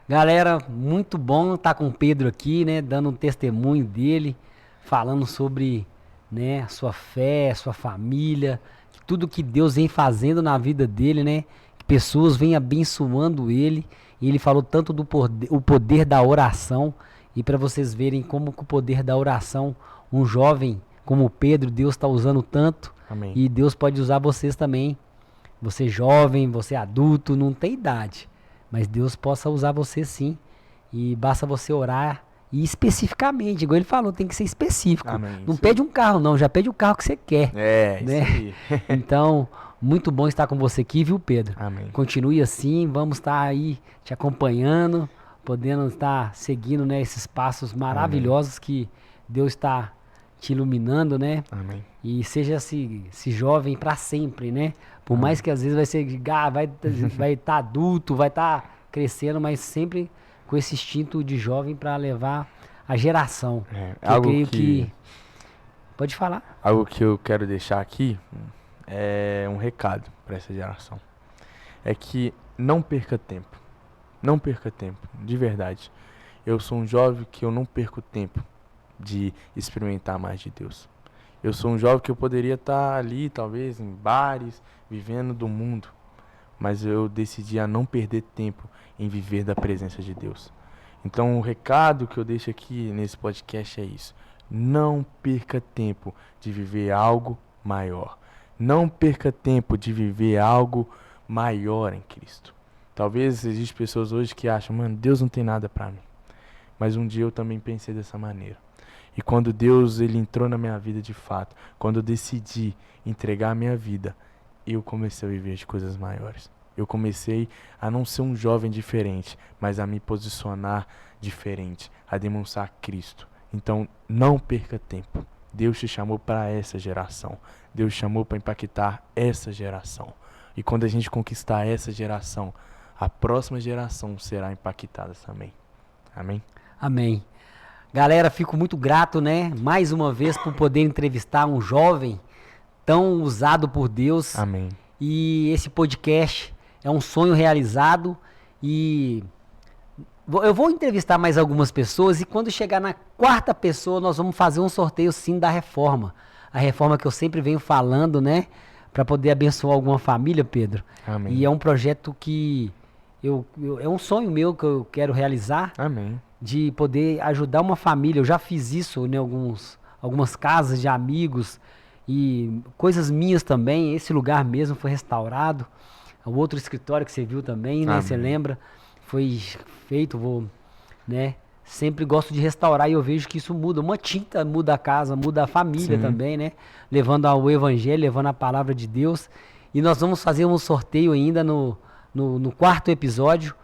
Galera, muito bom estar com o Pedro aqui, né? Dando um testemunho dele, falando sobre, né, a sua fé, a sua família, tudo que Deus vem fazendo na vida dele, né? Que pessoas vêm abençoando ele. E ele falou tanto do o poder da oração. E para vocês verem como que o poder da oração, um jovem como o Pedro, Deus está usando tanto. Amém. E Deus pode usar vocês também. Você jovem, você adulto, não tem idade. Mas Deus possa usar você sim. E basta você orar. E especificamente, igual ele falou, tem que ser específico. Amém, Não isso pede um carro não, já pede o carro que você quer. né? Isso aí. Então, muito bom estar com você aqui, viu, Pedro? Amém. Continue assim, vamos estar aí te acompanhando, podendo estar seguindo, né, esses passos maravilhosos que Deus está te iluminando, né? Amém. E seja esse jovem para sempre, né? Por mais que às vezes vai estar adulto, vai estar crescendo, mas sempre com esse instinto de jovem para levar a geração. Eu Algo creio que Pode falar. Algo que eu quero deixar aqui é um recado para essa geração. É que não perca tempo. Não perca tempo, de verdade. Eu sou um jovem que eu não perco tempo de experimentar mais de Deus. Eu sou um jovem que eu poderia estar ali, talvez, em bares, vivendo do mundo. Mas eu decidi a não perder tempo em viver da presença de Deus. Então o recado que eu deixo aqui nesse podcast é isso. Não perca tempo de viver algo maior. Não perca tempo de viver algo maior em Cristo. Talvez existam pessoas hoje que acham, mano, Deus não tem nada pra mim. Mas um dia eu também pensei dessa maneira. E quando Deus ele entrou na minha vida de fato, quando eu decidi entregar a minha vida, eu comecei a viver de coisas maiores. Eu comecei a não ser um jovem diferente, mas a me posicionar diferente, a demonstrar Cristo. Então, não perca tempo. Deus te chamou para essa geração. Deus te chamou para impactar essa geração. E quando a gente conquistar essa geração, a próxima geração será impactada também. Amém? Amém. Galera, fico muito grato, né? Mais uma vez por poder entrevistar um jovem tão usado por Deus. Amém. E esse podcast é um sonho realizado e eu vou entrevistar mais algumas pessoas e quando chegar na quarta pessoa nós vamos fazer um sorteio sim da reforma. A reforma que eu sempre venho falando, né? Para poder abençoar alguma família, Pedro. Amém. E é um projeto que é um sonho meu que eu quero realizar. Amém. De poder ajudar uma família. Eu já fiz isso em algumas casas de amigos e coisas minhas também. Esse lugar mesmo foi restaurado. O outro escritório que você viu também, né? Você lembra? Foi feito, né? Sempre gosto de restaurar e eu vejo que isso muda. Uma tinta muda a casa, muda a família também, né? Levando ao evangelho, levando a palavra de Deus. E nós vamos fazer um sorteio ainda no quarto episódio.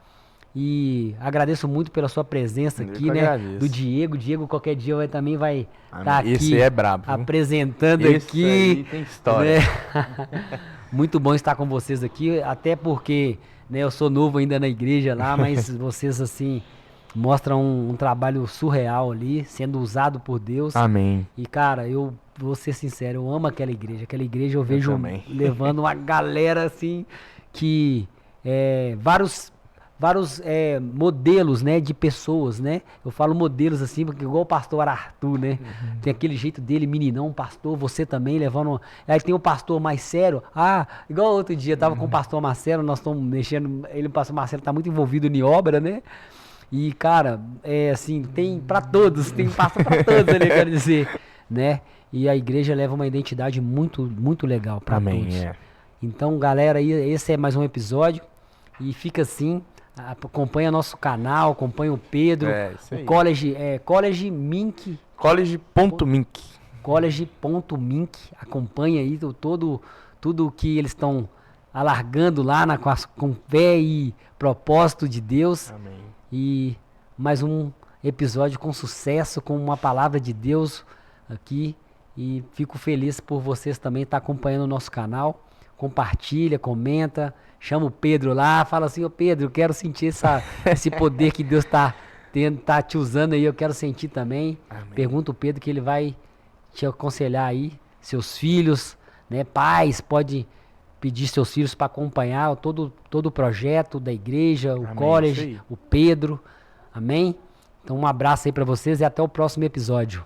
E agradeço muito pela sua presença aqui, né? Agradeço. Do Diego. Diego qualquer dia também vai estar aqui. Esse é brabo. Apresentando Esse aqui. Aí tem história. Né? Muito bom estar com vocês aqui, até porque, né, eu sou novo ainda na igreja lá, mas vocês assim mostram um trabalho surreal ali, sendo usado por Deus. Amém. E cara, eu vou ser sincero, eu amo aquela igreja. Aquela igreja eu vejo levando uma galera assim que vários modelos, né, de pessoas, né? Eu falo modelos assim, porque igual o pastor Arthur, né? Tem aquele jeito dele, meninão, pastor, você também levando... Aí tem o pastor mais sério. Igual outro dia, tava com o pastor Marcelo, nós estamos mexendo... O pastor Marcelo tá muito envolvido em obra, né? E, cara, assim, tem pra todos, tem pastor pra todos ali, quero dizer, né? E a igreja leva uma identidade muito, muito legal pra todos. Então, galera, esse é mais um episódio. E fica assim... Acompanha nosso canal, acompanha o Pedro, o College Mink. College.mink. College.mink. Acompanha aí tudo que eles estão alargando lá com fé e propósito de Deus. Amém. E mais um episódio com sucesso, com uma palavra de Deus aqui. E fico feliz por vocês também estar acompanhando o nosso canal. Compartilha, comenta, chama o Pedro lá, fala assim, ô Pedro, eu quero sentir esse poder que Deus tá te usando aí, eu quero sentir também. Amém. Pergunta o Pedro que ele vai te aconselhar aí, seus filhos, né, pais, pode pedir seus filhos para acompanhar todo o projeto da igreja, o college, o Pedro, amém? Então um abraço aí para vocês e até o próximo episódio.